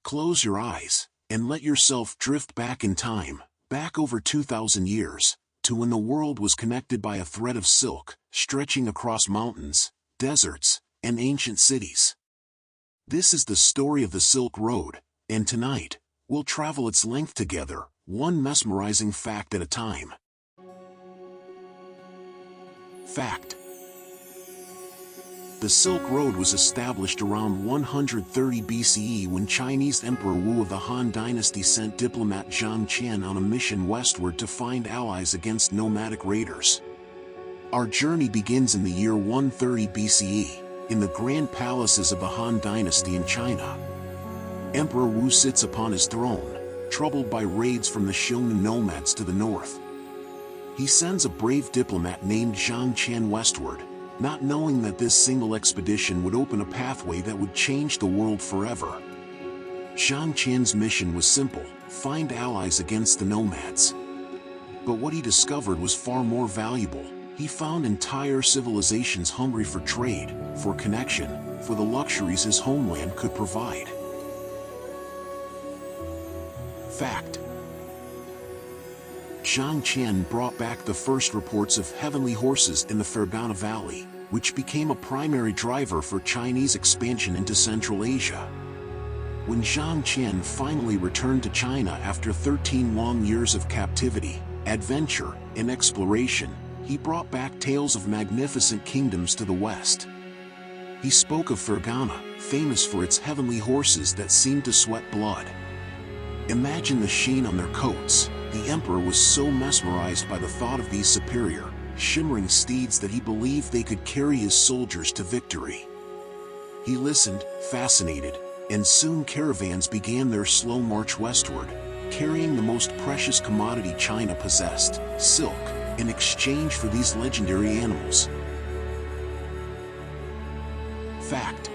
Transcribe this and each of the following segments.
Close your eyes, and let yourself drift back in time, back over 2,000 years, to when the world was connected by a thread of silk, stretching across mountains, deserts, and ancient cities. This is the story of the Silk Road, and tonight, we'll travel its length together, one mesmerizing fact at a time. Fact: the Silk Road was established around 130 BCE when Chinese Emperor Wu of the Han Dynasty sent diplomat Zhang Qian on a mission westward to find allies against nomadic raiders. Our journey begins in the year 130 BCE, in the grand palaces of the Han Dynasty in China. Emperor Wu sits upon his throne, troubled by raids from the Xiongnu nomads to the north. He sends a brave diplomat named Zhang Qian westward, not knowing that this single expedition would open a pathway that would change the world forever. Zhang Qian's mission was simple: find allies against the nomads. But what he discovered was far more valuable. He found entire civilizations hungry for trade, for connection, for the luxuries his homeland could provide. Fact: Zhang Qian brought back the first reports of heavenly horses in the Fergana Valley, which became a primary driver for Chinese expansion into Central Asia. When Zhang Qian finally returned to China after 13 long years of captivity, adventure, and exploration, he brought back tales of magnificent kingdoms to the west. He spoke of Fergana, famous for its heavenly horses that seemed to sweat blood. Imagine the sheen on their coats. The emperor was so mesmerized by the thought of these superior, shimmering steeds that he believed they could carry his soldiers to victory. He listened, fascinated, and soon caravans began their slow march westward, carrying the most precious commodity China possessed, silk, in exchange for these legendary animals. Fact: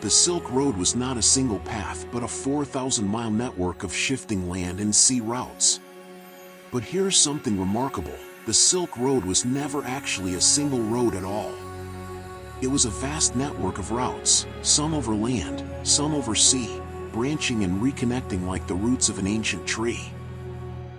the Silk Road was not a single path but a 4,000-mile network of shifting land and sea routes. But here's something remarkable: the Silk Road was never actually a single road at all. It was a vast network of routes, some over land, some over sea, branching and reconnecting like the roots of an ancient tree.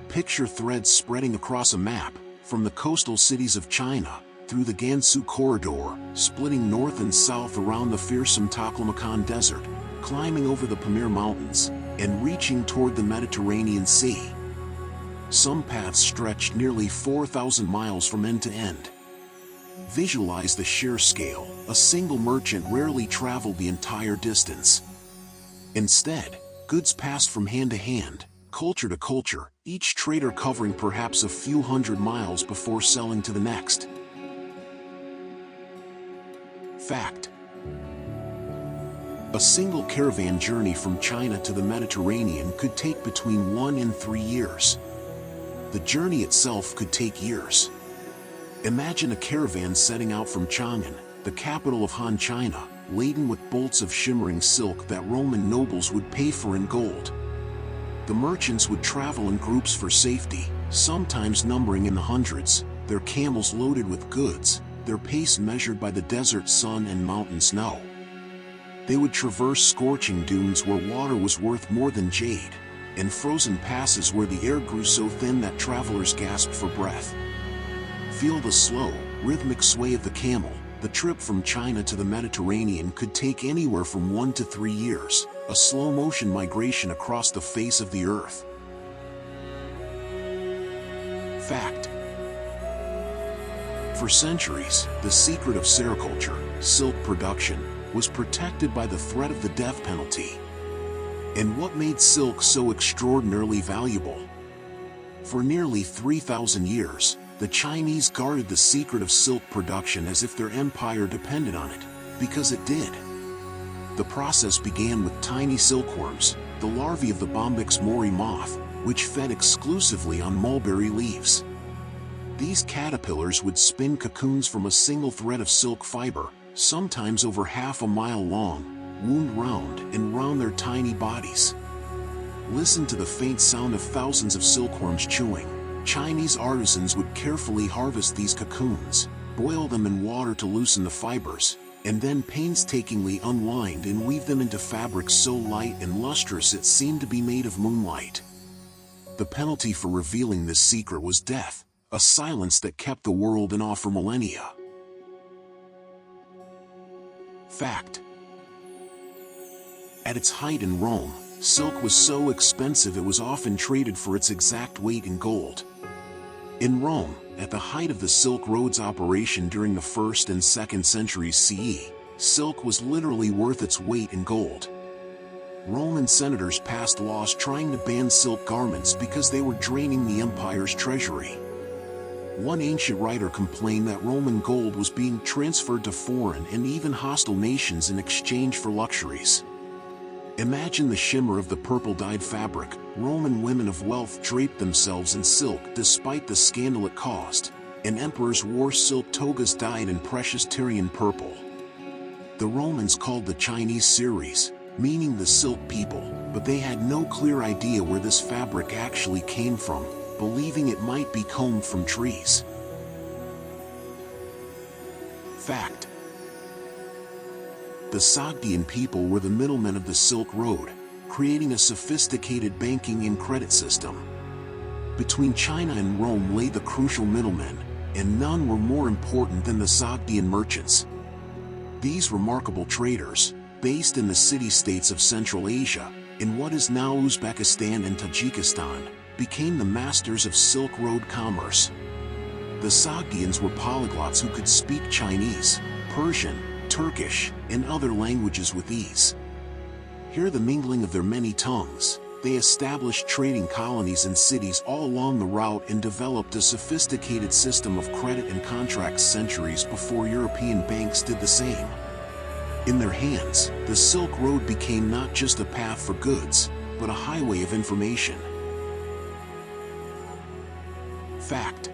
Picture threads spreading across a map, from the coastal cities of China, through the Gansu Corridor, splitting north and south around the fearsome Taklamakan Desert, climbing over the Pamir Mountains, and reaching toward the Mediterranean Sea. Some paths stretched nearly 4,000 miles from end to end. Visualize the sheer scale: a single merchant rarely traveled the entire distance. Instead, goods passed from hand to hand, culture to culture, each trader covering perhaps a few hundred miles before selling to the next. Fact: a single caravan journey from China to the Mediterranean could take between 1 and 3 years. The journey itself could take years. Imagine a caravan setting out from Chang'an, the capital of Han China, laden with bolts of shimmering silk that Roman nobles would pay for in gold. The merchants would travel in groups for safety, sometimes numbering in the hundreds, their camels loaded with goods, their pace measured by the desert sun and mountain snow. They would traverse scorching dunes where water was worth more than jade, and frozen passes where the air grew so thin that travelers gasped for breath. Feel the slow, rhythmic sway of the camel. The trip from China to the Mediterranean could take anywhere from 1 to 3 years, a slow-motion migration across the face of the earth. Fact: for centuries, the secret of sericulture, silk production, was protected by the threat of the death penalty. And what made silk so extraordinarily valuable? For nearly 3,000 years, the Chinese guarded the secret of silk production as if their empire depended on it, because it did. The process began with tiny silkworms, the larvae of the Bombyx mori moth, which fed exclusively on mulberry leaves. These caterpillars would spin cocoons from a single thread of silk fiber, sometimes over half a mile long, wound round and round their tiny bodies. Listen to the faint sound of thousands of silkworms chewing. Chinese artisans would carefully harvest these cocoons, boil them in water to loosen the fibers, and then painstakingly unlined and weave them into fabrics so light and lustrous it seemed to be made of moonlight. The penalty for revealing this secret was death, a silence that kept the world in awe for millennia. Fact: at its height in Rome, silk was so expensive it was often traded for its exact weight in gold. In Rome, at the height of the Silk Road's operation during the 1st and 2nd centuries CE, silk was literally worth its weight in gold. Roman senators passed laws trying to ban silk garments because they were draining the empire's treasury. One ancient writer complained that Roman gold was being transferred to foreign and even hostile nations in exchange for luxuries. Imagine the shimmer of the purple-dyed fabric. Roman women of wealth draped themselves in silk despite the scandal it caused, and emperors wore silk togas dyed in precious Tyrian purple. The Romans called the Chinese Ceres, meaning the silk people, but they had no clear idea where this fabric actually came from, believing it might be combed from trees. Fact: the Sogdian people were the middlemen of the Silk Road, creating a sophisticated banking and credit system. Between China and Rome lay the crucial middlemen, and none were more important than the Sogdian merchants. These remarkable traders, based in the city-states of Central Asia, in what is now Uzbekistan and Tajikistan, became the masters of Silk Road commerce. The Sogdians were polyglots who could speak Chinese, Persian, Turkish, and other languages with ease. Here the mingling of their many tongues, they established trading colonies in cities all along the route and developed a sophisticated system of credit and contracts centuries before European banks did the same. In their hands, the Silk Road became not just a path for goods, but a highway of information. Fact: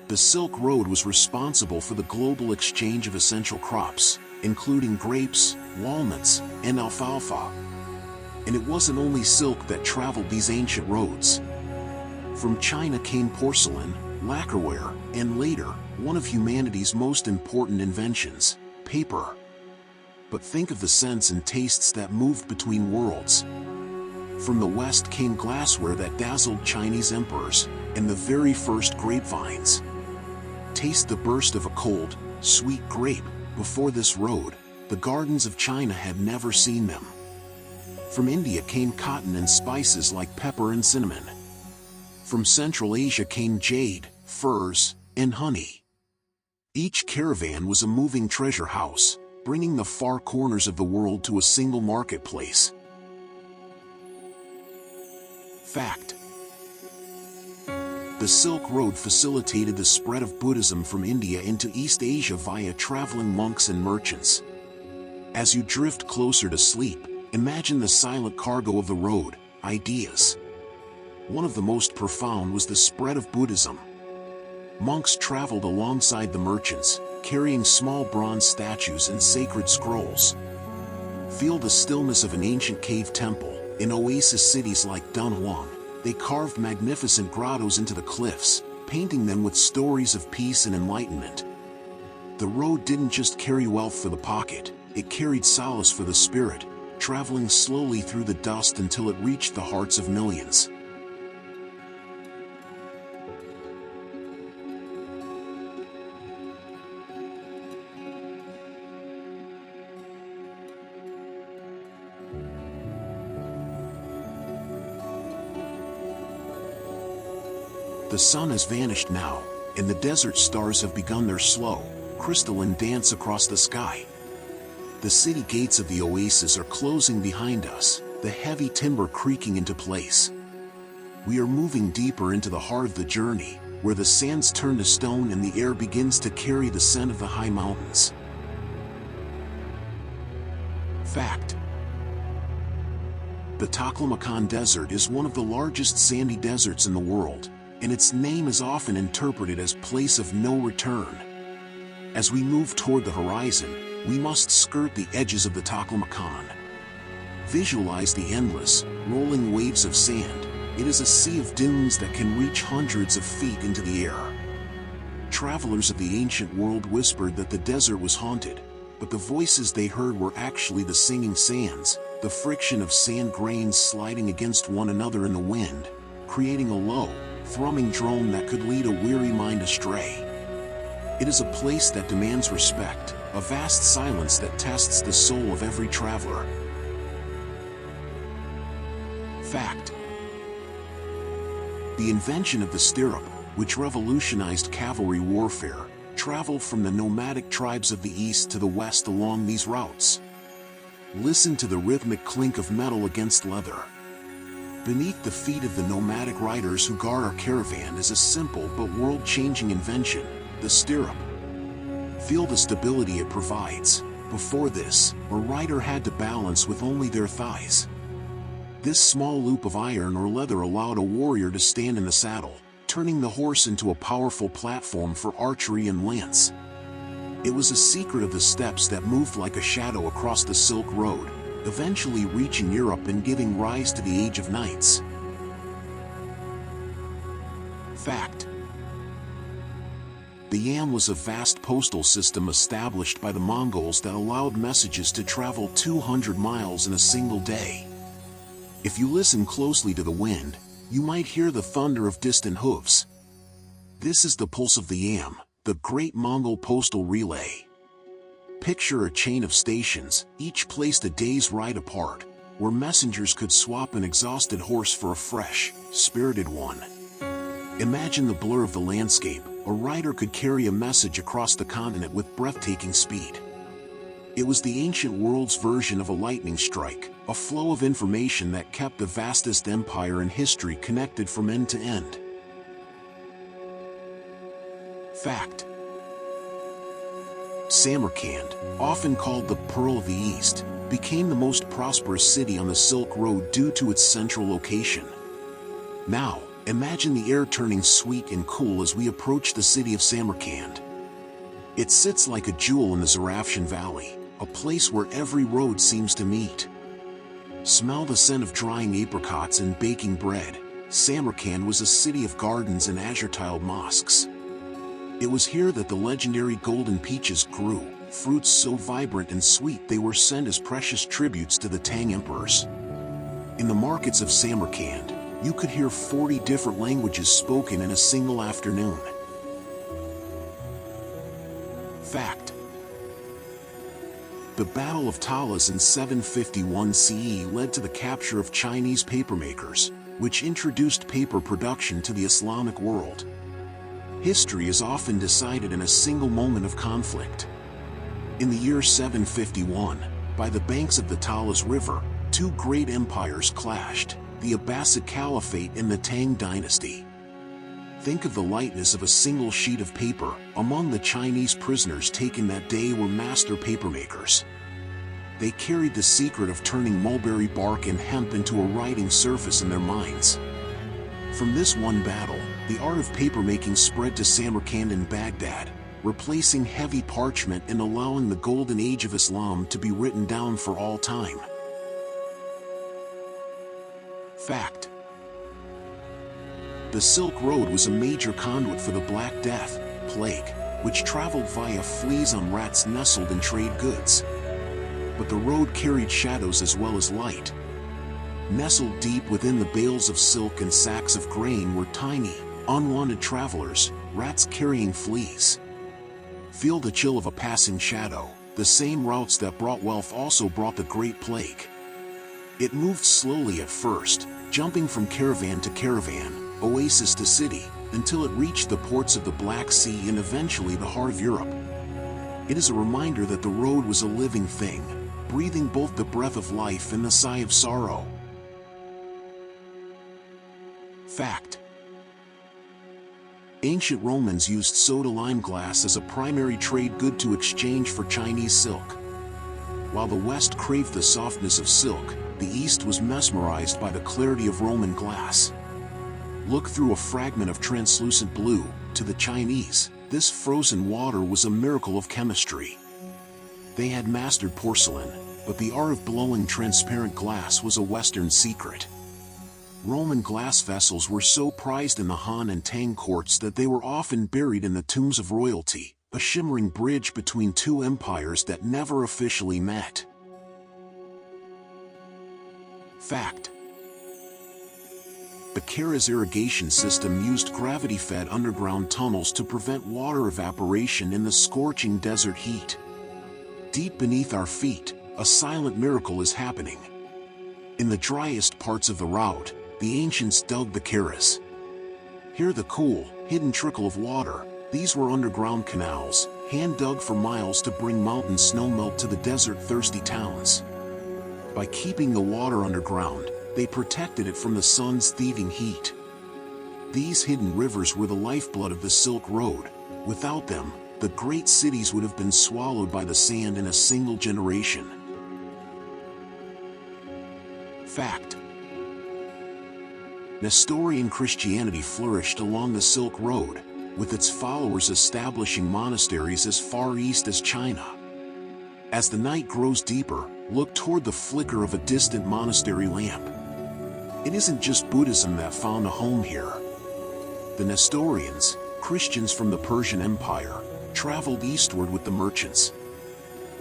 the Silk Road was responsible for the global exchange of essential crops, including grapes, walnuts, and alfalfa. And it wasn't only silk that traveled these ancient roads. From China came porcelain, lacquerware, and later, one of humanity's most important inventions, paper. But think of the scents and tastes that moved between worlds. From the West came glassware that dazzled Chinese emperors, and the very first grapevines. Taste the burst of a cold, sweet grape. Before this road, the gardens of China had never seen them. From India came cotton and spices like pepper and cinnamon. From Central Asia came jade, furs, and honey. Each caravan was a moving treasure house, bringing the far corners of the world to a single marketplace. Fact: the Silk Road facilitated the spread of Buddhism from India into East Asia via traveling monks and merchants. As you drift closer to sleep, imagine the silent cargo of the road, ideas. One of the most profound was the spread of Buddhism. Monks traveled alongside the merchants, carrying small bronze statues and sacred scrolls. Feel the stillness of an ancient cave temple. In oasis cities like Dunhuang, they carved magnificent grottos into the cliffs, painting them with stories of peace and enlightenment. The road didn't just carry wealth for the pocket, it carried solace for the spirit, traveling slowly through the dust until it reached the hearts of millions. The sun has vanished now, and the desert stars have begun their slow, crystalline dance across the sky. The city gates of the oasis are closing behind us, the heavy timber creaking into place. We are moving deeper into the heart of the journey, where the sands turn to stone and the air begins to carry the scent of the high mountains. Fact: the Taklamakan Desert is one of the largest sandy deserts in the world, and its name is often interpreted as place of no return. As we move toward the horizon, we must skirt the edges of the Taklamakan. Visualize the endless, rolling waves of sand. It is a sea of dunes that can reach hundreds of feet into the air. travelers of the ancient world whispered that the desert was haunted, but the voices they heard were actually the singing sands, the friction of sand grains sliding against one another in the wind, creating a low, thrumming drone that could lead a weary mind astray. It is a place that demands respect, a vast silence that tests the soul of every traveler. Fact: the invention of the stirrup, which revolutionized cavalry warfare, traveled from the nomadic tribes of the east to the west along these routes. Listen to the rhythmic clink of metal against leather. Beneath the feet of the nomadic riders who guard our caravan is a simple but world-changing invention, the stirrup. Feel the stability it provides. Before this, a rider had to balance with only their thighs. This small loop of iron or leather allowed a warrior to stand in the saddle, turning the horse into a powerful platform for archery and lance. It was a secret of the steppes that moved like a shadow across the Silk Road, eventually reaching Europe and giving rise to the Age of Knights. Fact: the yam was a vast postal system established by the Mongols that allowed messages to travel 200 miles in a single day. If you listen closely to the wind, you might hear the thunder of distant hooves. This is the pulse of the yam, the great Mongol postal relay. Picture a chain of stations, each placed a day's ride apart, where messengers could swap an exhausted horse for a fresh, spirited one. Imagine the blur of the landscape. A rider could carry a message across the continent with breathtaking speed. It was the ancient world's version of a lightning strike, a flow of information that kept the vastest empire in history connected from end to end. Fact: Samarkand, often called the Pearl of the East, became the most prosperous city on the Silk Road due to its central location. Now, imagine the air turning sweet and cool as we approach the city of Samarkand. It sits like a jewel in the Zarafshan Valley, a place where every road seems to meet. Smell the scent of drying apricots and baking bread. Samarkand was a city of gardens and azure-tiled mosques. It was here that the legendary golden peaches grew, fruits so vibrant and sweet they were sent as precious tributes to the Tang emperors. In the markets of Samarkand, you could hear 40 different languages spoken in a single afternoon. Fact: the Battle of Talas in 751 CE led to the capture of Chinese papermakers, which introduced paper production to the Islamic world. History is often decided in a single moment of conflict. In the year 751, by the banks of the Talas River, two great empires clashed, the Abbasid Caliphate and the Tang dynasty. Think of the lightness of a single sheet of paper. Among the Chinese prisoners taken that day were master papermakers. They carried the secret of turning mulberry bark and hemp into a writing surface in their minds. From this one battle, the art of papermaking spread to Samarkand and Baghdad, replacing heavy parchment and allowing the golden age of Islam to be written down for all time. Fact: the Silk Road was a major conduit for the Black Death, plague, which traveled via fleas on rats nestled in trade goods. But the road carried shadows as well as light. Nestled deep within the bales of silk and sacks of grain were tiny, unwanted travelers, rats carrying fleas. Feel the chill of a passing shadow. The same routes that brought wealth also brought the Great Plague. It moved slowly at first, jumping from caravan to caravan, oasis to city, until it reached the ports of the Black Sea and eventually the heart of Europe. It is a reminder that the road was a living thing, breathing both the breath of life and the sigh of sorrow. Fact: ancient Romans used soda lime glass as a primary trade good to exchange for Chinese silk. While the West craved the softness of silk, the East was mesmerized by the clarity of Roman glass. Look through a fragment of translucent blue. To the Chinese, this frozen water was a miracle of chemistry. They had mastered porcelain, but the art of blowing transparent glass was a Western secret. Roman glass vessels were so prized in the Han and Tang courts that they were often buried in the tombs of royalty, a shimmering bridge between two empires that never officially met. Fact: the Caravan irrigation system used gravity-fed underground tunnels to prevent water evaporation in the scorching desert heat. Deep beneath our feet, a silent miracle is happening. In the driest parts of the route, the ancients dug the Caras. Hear the cool, hidden trickle of water. These were underground canals, hand-dug for miles to bring mountain snowmelt to the desert-thirsty towns. By keeping the water underground, they protected it from the sun's thieving heat. These hidden rivers were the lifeblood of the Silk Road. Without them, the great cities would have been swallowed by the sand in a single generation. Fact: Nestorian Christianity flourished along the Silk Road, with its followers establishing monasteries as far east as China. As the night grows deeper, look toward the flicker of a distant monastery lamp. It isn't just Buddhism that found a home here. The Nestorians, Christians from the Persian Empire, traveled eastward with the merchants.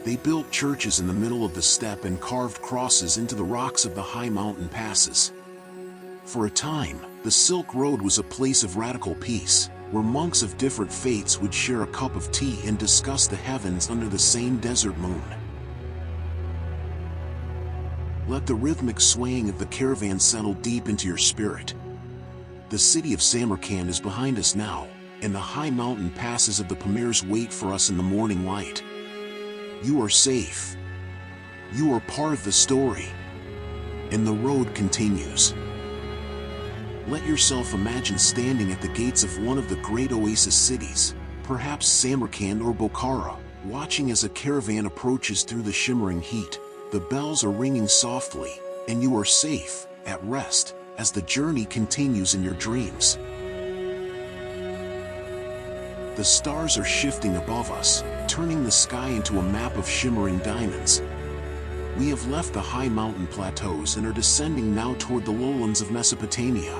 They built churches in the middle of the steppe and carved crosses into the rocks of the high mountain passes. For a time, the Silk Road was a place of radical peace, where monks of different faiths would share a cup of tea and discuss the heavens under the same desert moon. Let the rhythmic swaying of the caravan settle deep into your spirit. The city of Samarkand is behind us now, and the high mountain passes of the Pamirs wait for us in the morning light. You are safe. You are part of the story. And the road continues. Let yourself imagine standing at the gates of one of the great Oasis cities, perhaps Samarkand or Bokhara, watching as a caravan approaches through the shimmering heat. The bells are ringing softly, and you are safe, at rest, as the journey continues in your dreams. The stars are shifting above us, turning the sky into a map of shimmering diamonds. We have left the high mountain plateaus and are descending now toward the lowlands of Mesopotamia.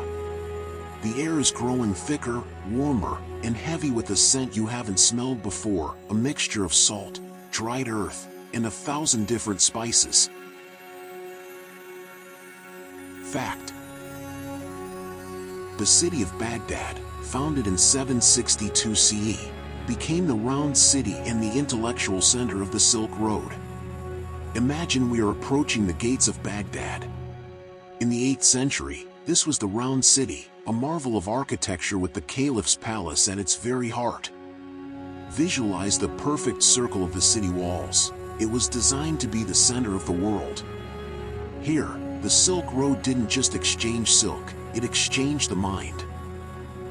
The air is growing thicker, warmer, and heavy with a scent you haven't smelled before, a mixture of salt, dried earth, and 1,000 different spices. Fact: the city of Baghdad, founded in 762 CE, became the round city and the intellectual center of the Silk Road. Imagine we are approaching the gates of Baghdad. In the 8th century, this was the round city, a marvel of architecture with the caliph's palace at its very heart. Visualize the perfect circle of the city walls. It was designed to be the center of the world. Here, the Silk Road didn't just exchange silk, it exchanged the mind.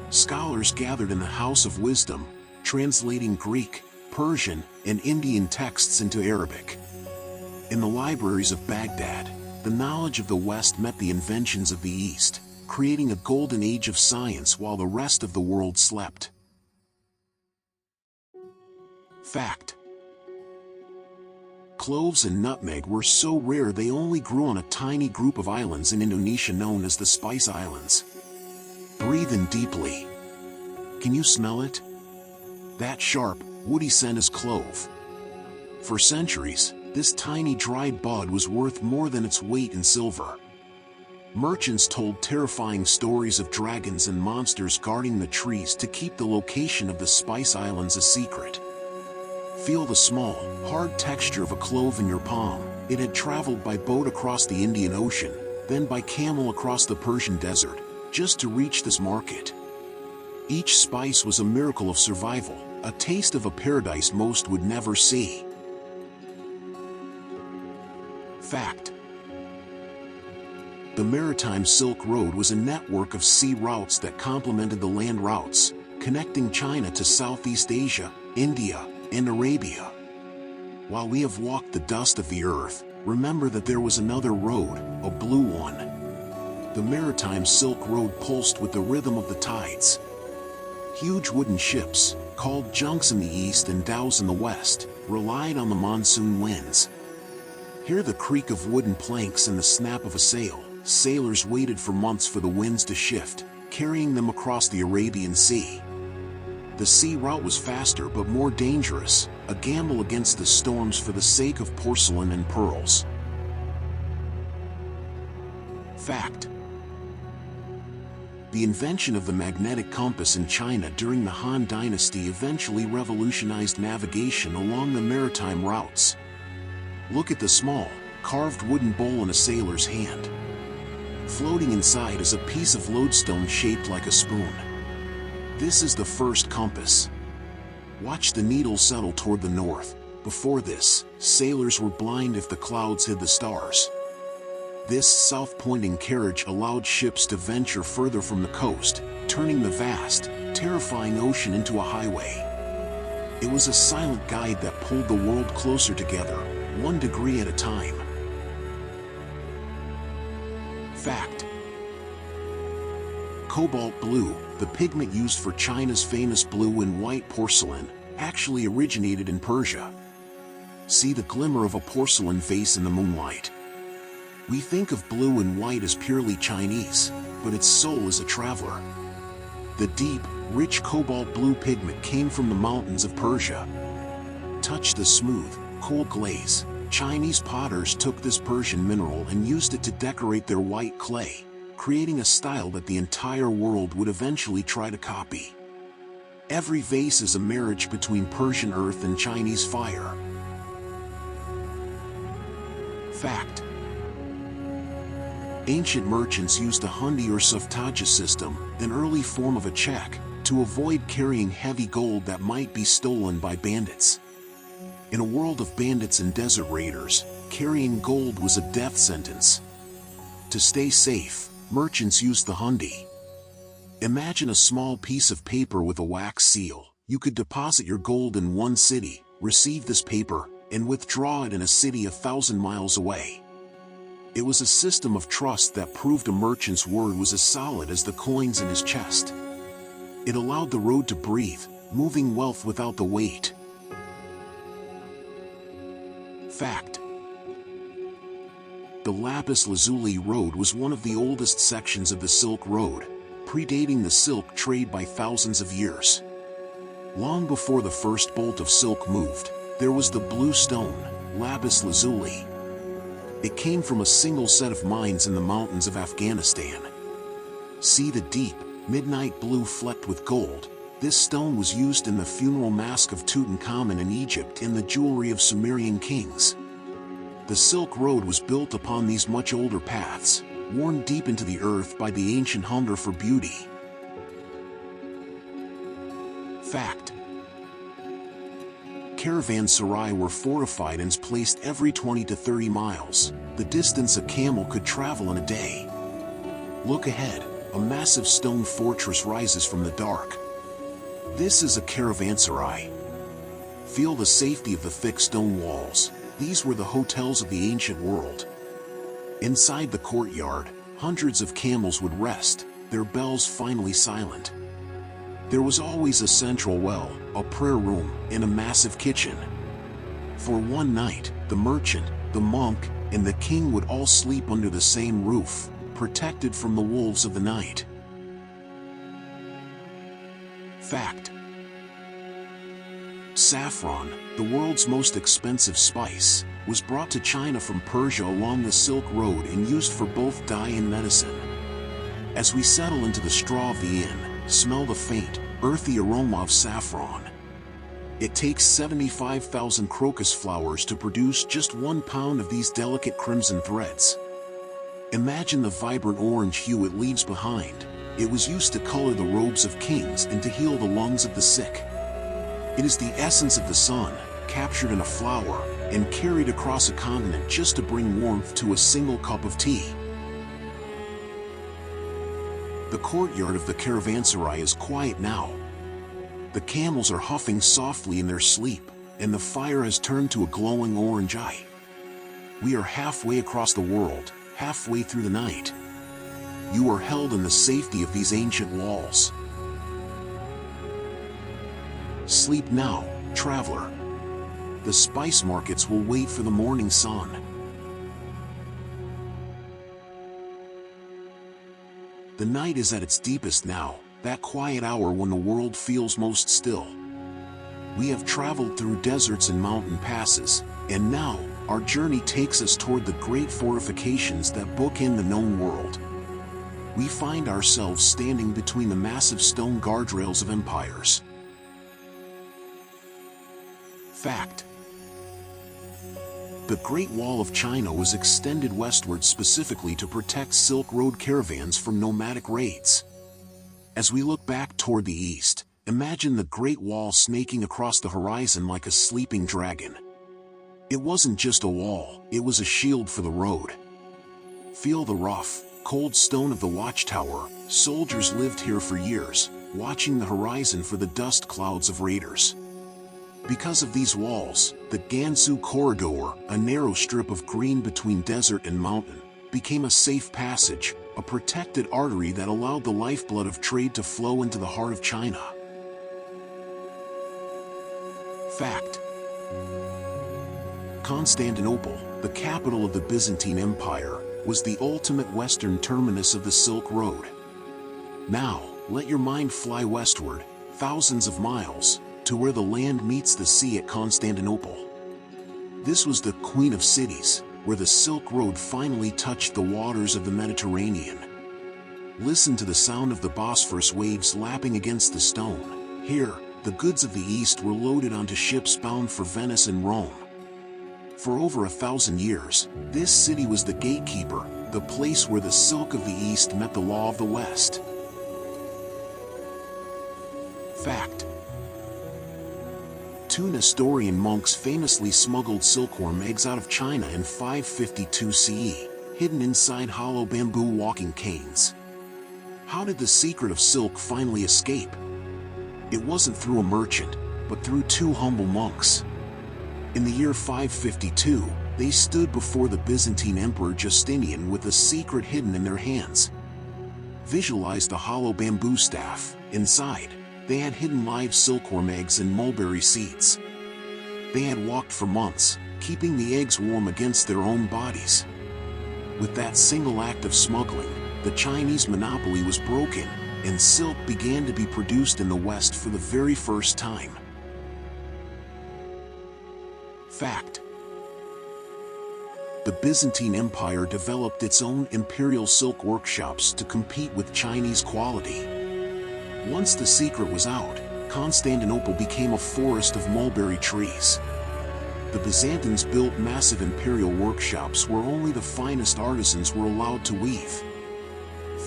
Scholars gathered in the House of Wisdom, translating Greek, Persian, and Indian texts into Arabic. In the libraries of Baghdad, the knowledge of the West met the inventions of the East, creating a golden age of science while the rest of the world slept. Fact: cloves and nutmeg were so rare they only grew on a tiny group of islands in Indonesia known as the Spice Islands. Breathe in deeply. Can you smell it? That sharp, woody scent is clove. For centuries, this tiny dried bud was worth more than its weight in silver. Merchants told terrifying stories of dragons and monsters guarding the trees to keep the location of the Spice Islands a secret. Feel the small, hard texture of a clove in your palm. It had traveled by boat across the Indian Ocean, then by camel across the Persian desert, just to reach this market. Each spice was a miracle of survival, a taste of a paradise most would never see. Fact: the Maritime Silk Road was a network of sea routes that complemented the land routes, connecting China to Southeast Asia, India, and Arabia. While we have walked the dust of the earth, remember that there was another road, a blue one. The Maritime Silk Road pulsed with the rhythm of the tides. Huge wooden ships, called junks in the east and dhows in the west, relied on the monsoon winds. Hear the creak of wooden planks and the snap of a sail. sailors waited for months for the winds to shift, carrying them across the Arabian Sea. The sea route was faster but more dangerous, a gamble against the storms for the sake of porcelain and pearls. Fact: the invention of the magnetic compass in China during the Han Dynasty eventually revolutionized navigation along the maritime routes. Look at the small, carved wooden bowl in a sailor's hand. Floating inside is a piece of lodestone shaped like a spoon. This is the first compass. Watch the needle settle toward the north. Before this, sailors were blind if the clouds hid the stars. This south-pointing carriage allowed ships to venture further from the coast, turning the vast, terrifying ocean into a highway. It was a silent guide that pulled the world closer together, 1 degree at a time. Fact: cobalt blue, the pigment used for China's famous blue and white porcelain, actually originated in Persia. See the glimmer of a porcelain vase in the moonlight. We think of blue and white as purely Chinese, but its soul is a traveler. The deep, rich cobalt blue pigment came from the mountains of Persia. Touch the smooth, cool glaze. Chinese potters took this Persian mineral and used it to decorate their white clay, creating a style that the entire world would eventually try to copy. Every vase is a marriage between Persian earth and Chinese fire. Fact: ancient merchants used a hundi or suftaja system, an early form of a check, to avoid carrying heavy gold that might be stolen by bandits. In a world of bandits and desert raiders, carrying gold was a death sentence. To stay safe, merchants used the hundi. Imagine a small piece of paper with a wax seal. You could deposit your gold in one city, receive this paper, and withdraw it in a city 1,000 miles away. It was a system of trust that proved a merchant's word was as solid as the coins in his chest. It allowed the road to breathe, moving wealth without the weight. Fact: the lapis lazuli road was one of the oldest sections of the Silk Road, predating the silk trade by thousands of years. Long before the first bolt of silk moved, there was the blue stone, lapis lazuli. It came from a single set of mines in the mountains of Afghanistan. See the deep, midnight blue flecked with gold. This stone was used in the funeral mask of Tutankhamun in Egypt and the jewelry of Sumerian kings. The Silk Road was built upon these much older paths, worn deep into the earth by the ancient hunger for beauty. Fact: caravanserai were fortified and placed every 20 to 30 miles, the distance a camel could travel in a day. Look ahead, a massive stone fortress rises from the dark. This is a caravanserai. Feel the safety of the thick stone walls. These were the hotels of the ancient world. Inside the courtyard, hundreds of camels would rest, their bells finally silent. There was always a central well, a prayer room, and a massive kitchen. For one night, the merchant, the monk, and the king would all sleep under the same roof, protected from the wolves of the night. Fact: saffron, the world's most expensive spice, was brought to China from Persia along the Silk Road and used for both dye and medicine. As we settle into the straw of the inn, smell the faint, earthy aroma of saffron. It takes 75,000 crocus flowers to produce just 1 pound of these delicate crimson threads. Imagine the vibrant orange hue it leaves behind. It was used to color the robes of kings and to heal the lungs of the sick. It is the essence of the sun, captured in a flower, and carried across a continent just to bring warmth to a single cup of tea. The courtyard of the caravanserai is quiet now. The camels are huffing softly in their sleep, and the fire has turned to a glowing orange eye. We are halfway across the world, halfway through the night. You are held in the safety of these ancient walls. Sleep now, traveler. The spice markets will wait for the morning sun. The night is at its deepest now, that quiet hour when the world feels most still. We have traveled through deserts and mountain passes, and now, our journey takes us toward the great fortifications that bookend the known world. We find ourselves standing between the massive stone guardrails of empires. Fact: the Great Wall of China was extended westward specifically to protect Silk Road caravans from nomadic raids. As we look back toward the east, imagine the Great Wall snaking across the horizon like a sleeping dragon. It wasn't just a wall, it was a shield for the road. Feel the rough, cold stone of the watchtower. Soldiers lived here for years, watching the horizon for the dust clouds of raiders. Because of these walls, the Gansu Corridor, a narrow strip of green between desert and mountain, became a safe passage, a protected artery that allowed the lifeblood of trade to flow into the heart of China. Fact: Constantinople, the capital of the Byzantine Empire, was the ultimate western terminus of the Silk Road. Now, let your mind fly westward, thousands of miles, to where the land meets the sea at Constantinople. This was the Queen of Cities, where the Silk Road finally touched the waters of the Mediterranean. Listen to the sound of the Bosphorus waves lapping against the stone. Here, the goods of the East were loaded onto ships bound for Venice and Rome. For over 1,000 years, this city was the gatekeeper, the place where the silk of the East met the law of the West. Fact: two Nestorian monks famously smuggled silkworm eggs out of China in 552 CE, hidden inside hollow bamboo walking canes. How did the secret of silk finally escape? It wasn't through a merchant, but through two humble monks. In the year 552, they stood before the Byzantine Emperor Justinian with a secret hidden in their hands. Visualize the hollow bamboo staff. Inside, they had hidden live silkworm eggs and mulberry seeds. They had walked for months, keeping the eggs warm against their own bodies. With that single act of smuggling, the Chinese monopoly was broken, and silk began to be produced in the West for the very first time. Fact: the Byzantine Empire developed its own imperial silk workshops to compete with Chinese quality. Once the secret was out, Constantinople became a forest of mulberry trees. The Byzantines built massive imperial workshops where only the finest artisans were allowed to weave.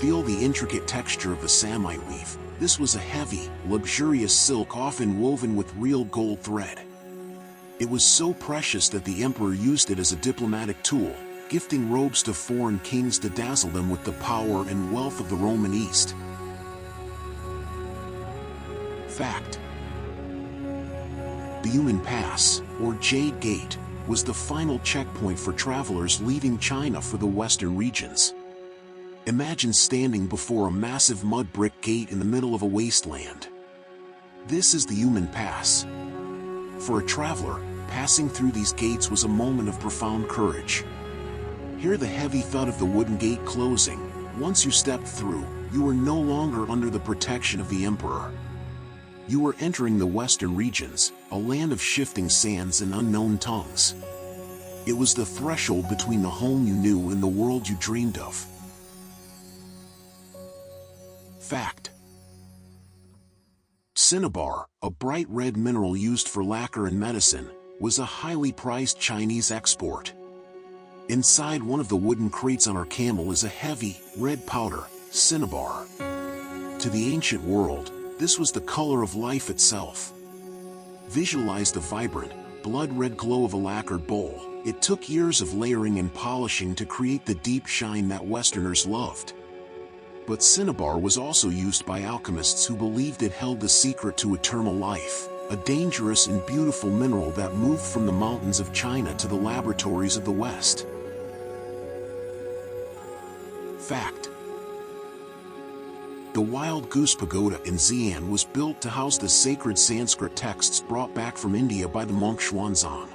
Feel the intricate texture of the samite weave. This was a heavy, luxurious silk often woven with real gold thread. It was so precious that the emperor used it as a diplomatic tool, gifting robes to foreign kings to dazzle them with the power and wealth of the Roman East. Fact: the Yumen Pass, or Jade Gate, was the final checkpoint for travelers leaving China for the western regions. Imagine standing before a massive mud brick gate in the middle of a wasteland. This is the Yumen Pass. For a traveler, passing through these gates was a moment of profound courage. Hear the heavy thud of the wooden gate closing. Once you stepped through, you were no longer under the protection of the emperor. You were entering the western regions, a land of shifting sands and unknown tongues. It was the threshold between the home you knew and the world you dreamed of. Fact: cinnabar, a bright red mineral used for lacquer and medicine, was a highly prized Chinese export. Inside one of the wooden crates on our camel is a heavy, red powder, cinnabar. To the ancient world, this was the color of life itself. Visualize the vibrant, blood-red glow of a lacquered bowl. It took years of layering and polishing to create the deep shine that Westerners loved. But cinnabar was also used by alchemists who believed it held the secret to eternal life, a dangerous and beautiful mineral that moved from the mountains of China to the laboratories of the West. Fact: the Wild Goose Pagoda in Xi'an was built to house the sacred Sanskrit texts brought back from India by the monk Xuanzang.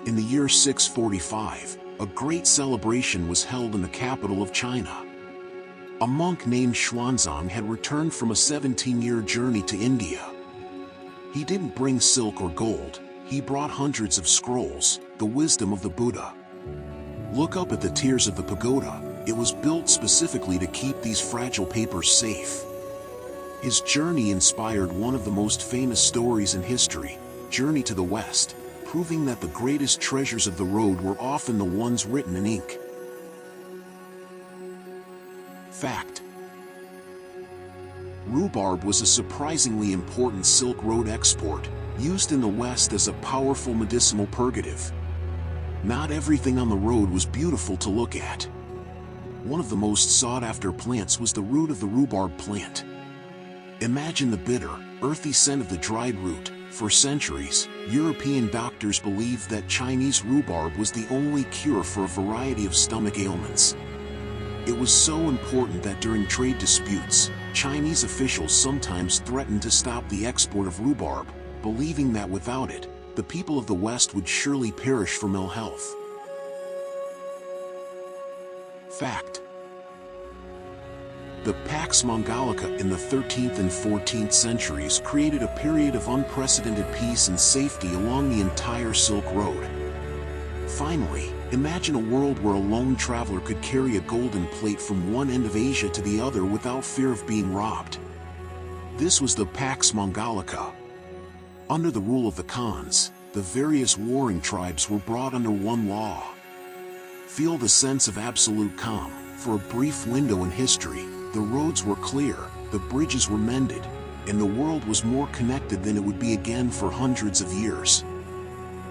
In the year 645, a great celebration was held in the capital of China. A monk named Xuanzang had returned from a 17-year journey to India. He didn't bring silk or gold, he brought hundreds of scrolls, the wisdom of the Buddha. Look up at the tiers of the pagoda, it was built specifically to keep these fragile papers safe. His journey inspired one of the most famous stories in history, Journey to the West, proving that the greatest treasures of the road were often the ones written in ink. Fact: rhubarb was a surprisingly important Silk Road export, used in the West as a powerful medicinal purgative. Not everything on the road was beautiful to look at. One of the most sought-after plants was the root of the rhubarb plant. Imagine the bitter, earthy scent of the dried root. For centuries, European doctors believed that Chinese rhubarb was the only cure for a variety of stomach ailments. It was so important that during trade disputes, Chinese officials sometimes threatened to stop the export of rhubarb, believing that without it, the people of the West would surely perish from ill health. Fact: the Pax Mongolica in the 13th and 14th centuries created a period of unprecedented peace and safety along the entire Silk Road. Finally, imagine a world where a lone traveler could carry a golden plate from one end of Asia to the other without fear of being robbed. This was the Pax Mongolica. Under the rule of the Khans, the various warring tribes were brought under one law. Feel the sense of absolute calm. For a brief window in history, the roads were clear, the bridges were mended, and the world was more connected than it would be again for hundreds of years.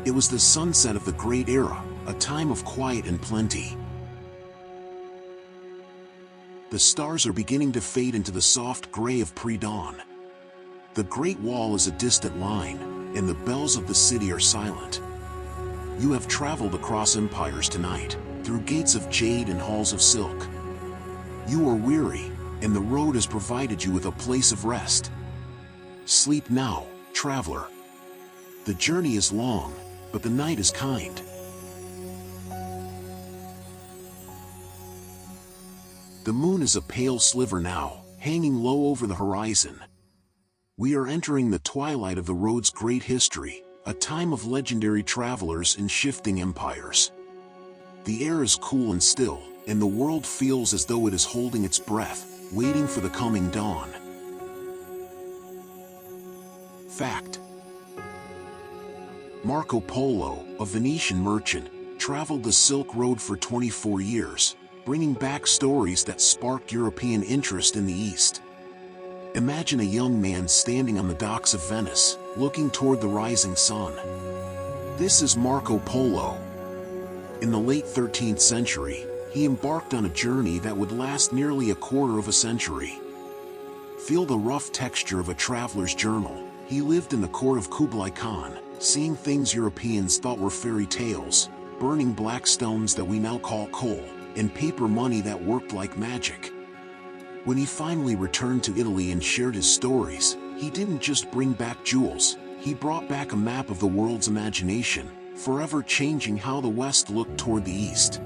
It was the sunset of the Great Era, a time of quiet and plenty. The stars are beginning to fade into the soft gray of pre-dawn. The Great Wall is a distant line, and the bells of the city are silent. You have traveled across empires tonight, through gates of jade and halls of silk. You are weary, and the road has provided you with a place of rest. Sleep now, traveler. The journey is long, but the night is kind. The moon is a pale sliver now, hanging low over the horizon. We are entering the twilight of the road's great history, a time of legendary travelers and shifting empires. The air is cool and still, and the world feels as though it is holding its breath, waiting for the coming dawn. Fact: Marco Polo, a Venetian merchant, traveled the Silk Road for 24 years, bringing back stories that sparked European interest in the East. Imagine a young man standing on the docks of Venice, looking toward the rising sun. This is Marco Polo. In the late 13th century, he embarked on a journey that would last nearly a quarter of a century. Feel the rough texture of a traveler's journal. He lived in the court of Kublai Khan, seeing things Europeans thought were fairy tales, burning black stones that we now call coal, and paper money that worked like magic. When he finally returned to Italy and shared his stories, he didn't just bring back jewels, he brought back a map of the world's imagination, forever changing how the West looked toward the East.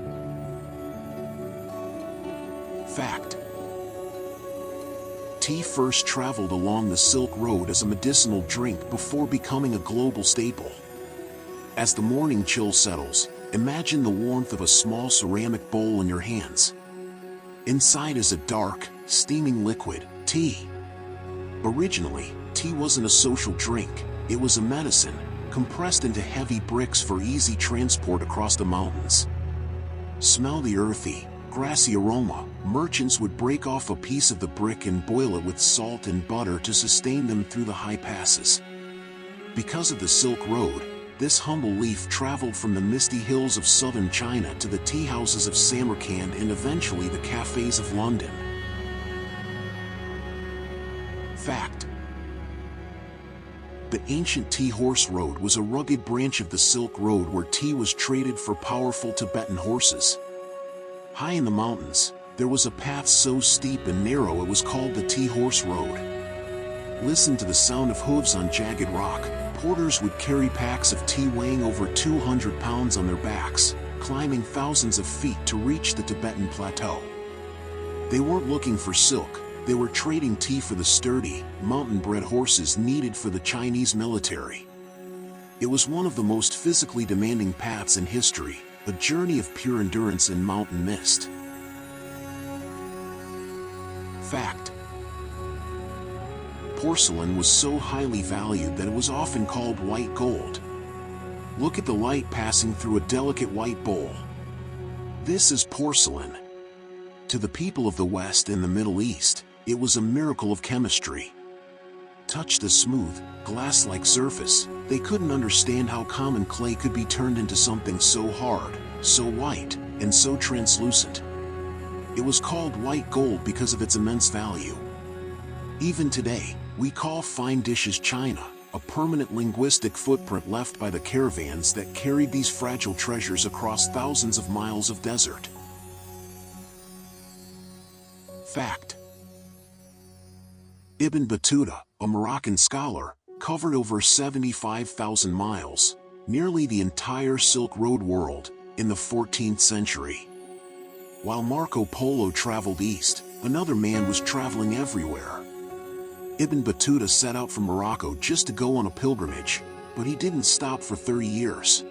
Fact: tea first traveled along the Silk Road as a medicinal drink before becoming a global staple. As the morning chill settles, imagine the warmth of a small ceramic bowl in your hands. Inside is a dark, steaming liquid, tea. Originally, tea wasn't a social drink, it was a medicine, compressed into heavy bricks for easy transport across the mountains. Smell the earthy, grassy aroma. Merchants would break off a piece of the brick and boil it with salt and butter to sustain them through the high passes. Because of the Silk Road, this humble leaf traveled from the misty hills of southern China to the tea houses of Samarkand and eventually the cafes of London. Fact: the ancient tea horse road was a rugged branch of the Silk Road where tea was traded for powerful Tibetan horses. High in the mountains, there was a path so steep and narrow it was called the Tea Horse Road. Listen to the sound of hooves on jagged rock. Porters would carry packs of tea weighing over 200 pounds on their backs, climbing thousands of feet to reach the Tibetan plateau. They weren't looking for silk, they were trading tea for the sturdy, mountain-bred horses needed for the Chinese military. It was one of the most physically demanding paths in history, a journey of pure endurance in mountain mist. Fact: porcelain was so highly valued that it was often called white gold. Look at the light passing through a delicate white bowl. This is porcelain. To the people of the West and the Middle East, it was a miracle of chemistry. Touch the smooth, glass-like surface, they couldn't understand how common clay could be turned into something so hard, so white, and so translucent. It was called white gold because of its immense value. Even today, we call fine dishes china, a permanent linguistic footprint left by the caravans that carried these fragile treasures across thousands of miles of desert. Fact: Ibn Battuta, a Moroccan scholar, covered over 75,000 miles, nearly the entire Silk Road world, in the 14th century. While Marco Polo traveled east, another man was traveling everywhere. Ibn Battuta set out from Morocco just to go on a pilgrimage, but he didn't stop for 30 years.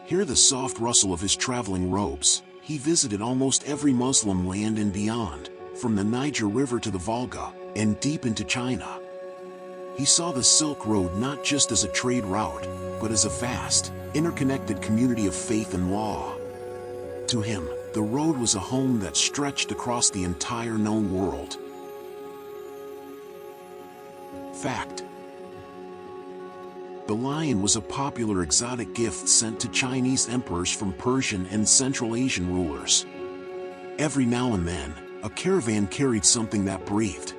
Hear the soft rustle of his traveling robes. He visited almost every Muslim land and beyond, from the Niger River to the Volga, and deep into China. He saw the Silk Road not just as a trade route, but as a vast, interconnected community of faith and law. To him, the road was a home that stretched across the entire known world. Fact: the lion was a popular exotic gift sent to Chinese emperors from Persian and Central Asian rulers. Every now and then, a caravan carried something that breathed.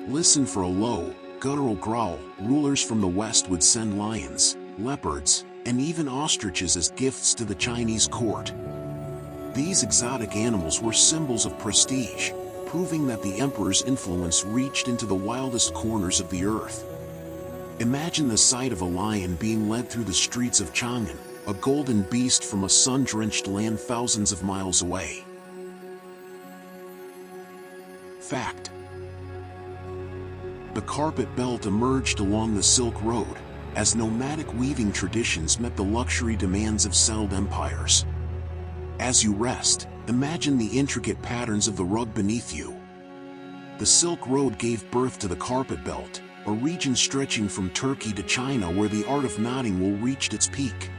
Listen for a low, guttural growl. Rulers from the West would send lions, leopards, and even ostriches as gifts to the Chinese court. These exotic animals were symbols of prestige, proving that the emperor's influence reached into the wildest corners of the earth. Imagine the sight of a lion being led through the streets of Chang'an, a golden beast from a sun-drenched land thousands of miles away. Fact: the carpet belt emerged along the Silk Road, as nomadic weaving traditions met the luxury demands of settled empires. As you rest, imagine the intricate patterns of the rug beneath you. The Silk Road gave birth to the carpet belt, a region stretching from Turkey to China where the art of knotting wool reached its peak.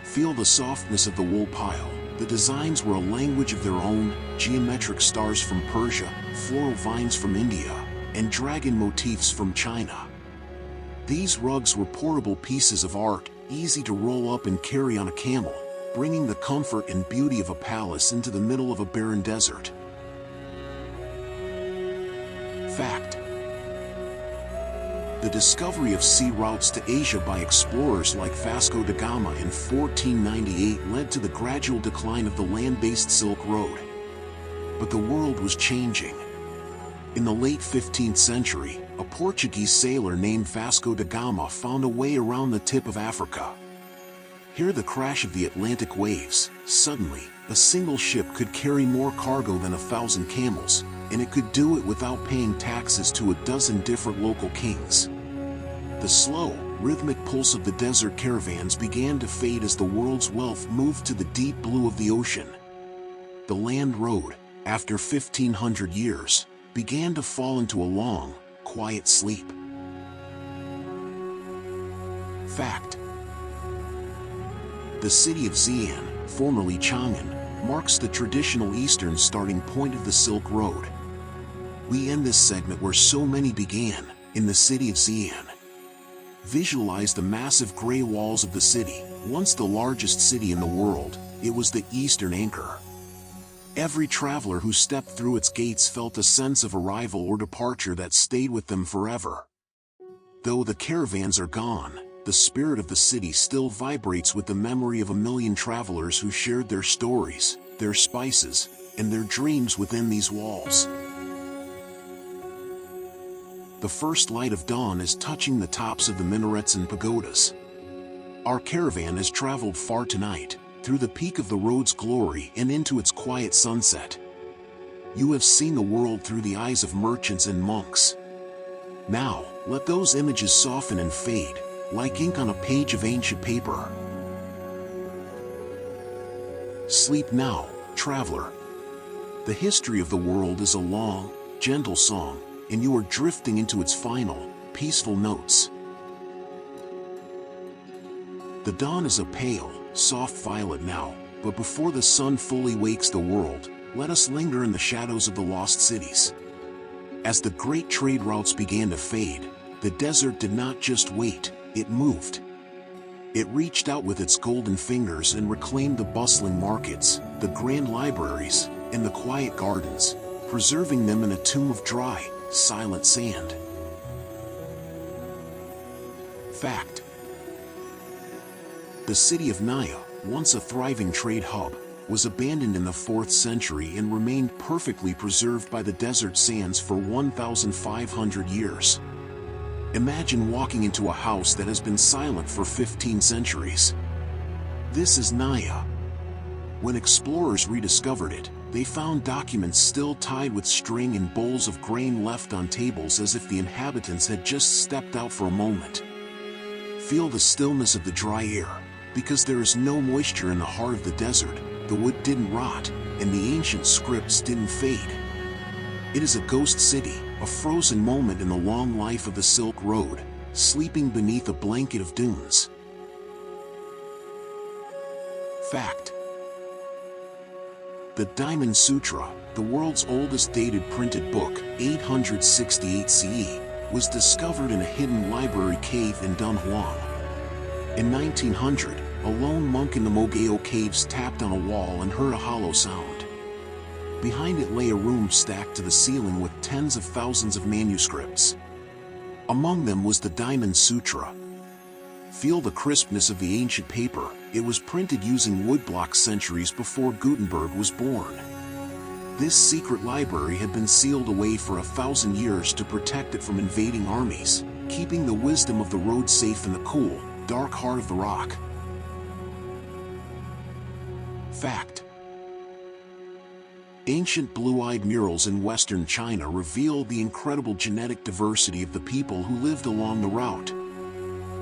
Feel the softness of the wool pile. The designs were a language of their own, geometric stars from Persia, floral vines from India, and dragon motifs from China. These rugs were portable pieces of art, easy to roll up and carry on a camel, bringing the comfort and beauty of a palace into the middle of a barren desert. Fact: the discovery of sea routes to Asia by explorers like Vasco da Gama in 1498 led to the gradual decline of the land-based Silk Road. But the world was changing. In the late 15th century, a Portuguese sailor named Vasco da Gama found a way around the tip of Africa. Hear the crash of the Atlantic waves. Suddenly, a single ship could carry more cargo than 1,000 camels, and it could do it without paying taxes to a dozen different local kings. The slow, rhythmic pulse of the desert caravans began to fade as the world's wealth moved to the deep blue of the ocean. The land road, after 1,500 years, began to fall into a long, quiet sleep. Fact: the city of Xi'an, formerly Chang'an, marks the traditional eastern starting point of the Silk Road. We end this segment where so many began, in the city of Xi'an. Visualize the massive gray walls of the city. Once the largest city in the world, it was the eastern anchor. Every traveler who stepped through its gates felt a sense of arrival or departure that stayed with them forever. Though the caravans are gone, the spirit of the city still vibrates with the memory of a million travelers who shared their stories, their spices, and their dreams within these walls. The first light of dawn is touching the tops of the minarets and pagodas. Our caravan has traveled far tonight, through the peak of the road's glory and into its quiet sunset. You have seen the world through the eyes of merchants and monks. Now, let those images soften and fade, like ink on a page of ancient paper. Sleep now, traveler. The history of the world is a long, gentle song, and you are drifting into its final, peaceful notes. The dawn is a pale, soft violet now, but before the sun fully wakes the world, let us linger in the shadows of the lost cities. As the great trade routes began to fade, the desert did not just wait, it moved. It reached out with its golden fingers and reclaimed the bustling markets, the grand libraries, and the quiet gardens, preserving them in a tomb of dry, silent sand. Fact: the city of Naya, once a thriving trade hub, was abandoned in the 4th century and remained perfectly preserved by the desert sands for 1,500 years. Imagine walking into a house that has been silent for 15 centuries. This is Naya. When explorers rediscovered it, they found documents still tied with string and bowls of grain left on tables as if the inhabitants had just stepped out for a moment. Feel the stillness of the dry air, because there is no moisture in the heart of the desert, the wood didn't rot, and the ancient scripts didn't fade. It is a ghost city, a frozen moment in the long life of the Silk Road, sleeping beneath a blanket of dunes. Fact: the Diamond Sutra, the world's oldest dated printed book, 868 CE, was discovered in a hidden library cave in Dunhuang. In 1900, a lone monk in the Mogao caves tapped on a wall and heard a hollow sound. Behind it lay a room stacked to the ceiling with tens of thousands of manuscripts. Among them was the Diamond Sutra. Feel the crispness of the ancient paper. It was printed using woodblocks centuries before Gutenberg was born. This secret library had been sealed away for 1,000 years to protect it from invading armies, keeping the wisdom of the road safe in the cool, dark heart of the rock. Fact: ancient blue-eyed murals in western China reveal the incredible genetic diversity of the people who lived along the route.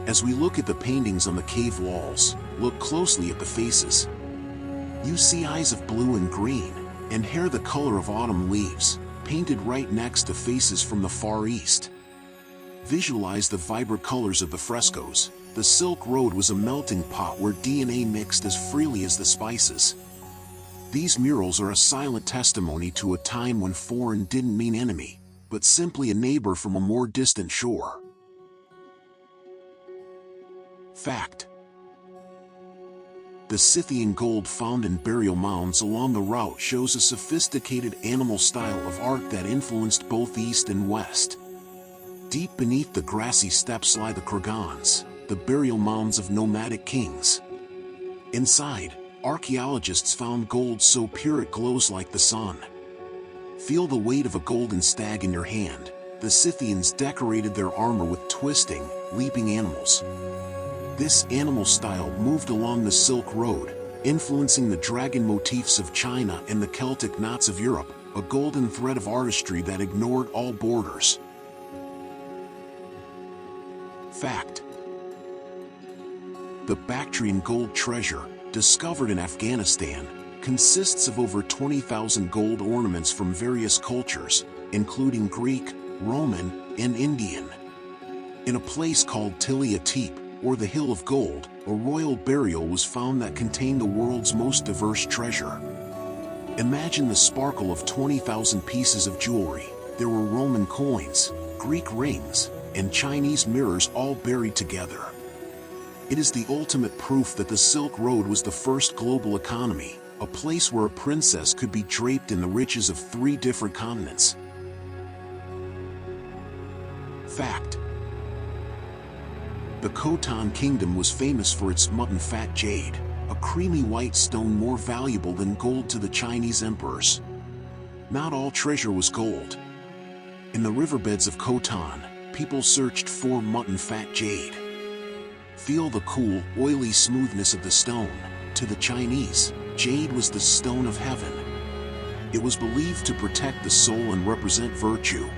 As we look at the paintings on the cave walls, look closely at the faces. You see eyes of blue and green, and hair the color of autumn leaves, painted right next to faces from the Far East. Visualize the vibrant colors of the frescoes. The Silk Road was a melting pot where DNA mixed as freely as the spices. These murals are a silent testimony to a time when foreign didn't mean enemy, but simply a neighbor from a more distant shore. Fact: the Scythian gold found in burial mounds along the route shows a sophisticated animal style of art that influenced both East and West. Deep beneath the grassy steppes lie the kurgans, the burial mounds of nomadic kings. Inside, archaeologists found gold so pure it glows like the sun. Feel the weight of a golden stag in your hand. The Scythians decorated their armor with twisting, leaping animals. This animal style moved along the Silk Road, influencing the dragon motifs of China and the Celtic knots of Europe, a golden thread of artistry that ignored all borders. Fact: the Bactrian gold treasure, discovered in Afghanistan, consists of over 20,000 gold ornaments from various cultures, including Greek, Roman, and Indian. In a place called Tili Atip, or the Hill of Gold, a royal burial was found that contained the world's most diverse treasure. Imagine the sparkle of 20,000 pieces of jewelry. There were Roman coins, Greek rings, and Chinese mirrors all buried together. It is the ultimate proof that the Silk Road was the first global economy, a place where a princess could be draped in the riches of 3 different continents. Fact: the Khotan Kingdom was famous for its mutton fat jade, a creamy white stone more valuable than gold to the Chinese emperors. Not all treasure was gold. In the riverbeds of Khotan, people searched for mutton fat jade. Feel the cool, oily smoothness of the stone. To the Chinese, jade was the stone of heaven. It was believed to protect the soul and represent virtue.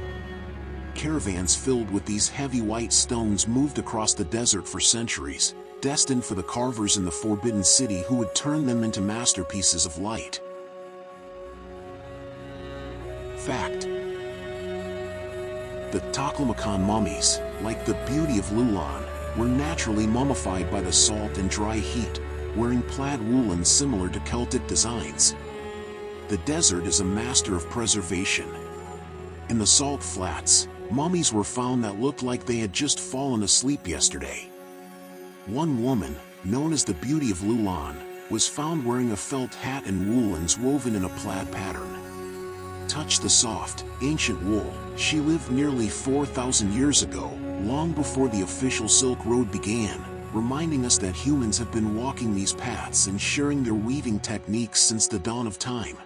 Caravans filled with these heavy white stones moved across the desert for centuries, destined for the carvers in the Forbidden City who would turn them into masterpieces of light. Fact: the Taklamakan mummies, like the Beauty of Lulan, were naturally mummified by the salt and dry heat, wearing plaid woolens similar to Celtic designs. The desert is a master of preservation. In the salt flats, mummies were found that looked like they had just fallen asleep yesterday. One woman, known as the Beauty of Lulan, was found wearing a felt hat and woolens woven in a plaid pattern. Touch the soft, ancient wool. She lived nearly 4,000 years ago, long before the official Silk Road began, reminding us that humans have been walking these paths and sharing their weaving techniques since the dawn of time.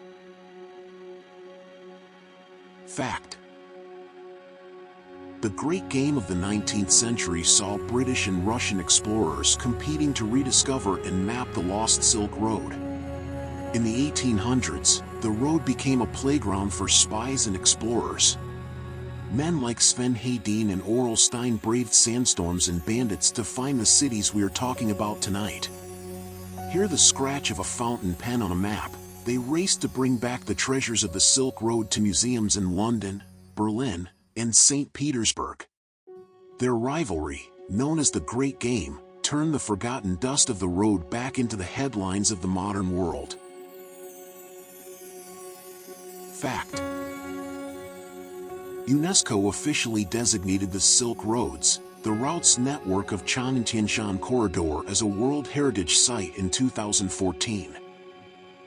Fact: the Great Game of the 19th century saw British and Russian explorers competing to rediscover and map the lost Silk Road. In the 1800s, the road became a playground for spies and explorers. Men like Sven Hedin and Oral Stein braved sandstorms and bandits to find the cities we are talking about tonight. Hear the scratch of a fountain pen on a map. They raced to bring back the treasures of the Silk Road to museums in London, Berlin, and St. Petersburg. Their rivalry, known as the Great Game, turned the forgotten dust of the road back into the headlines of the modern world. Fact: UNESCO officially designated the Silk Roads, the route's network of Tiantianshan Corridor, as a World Heritage Site in 2014.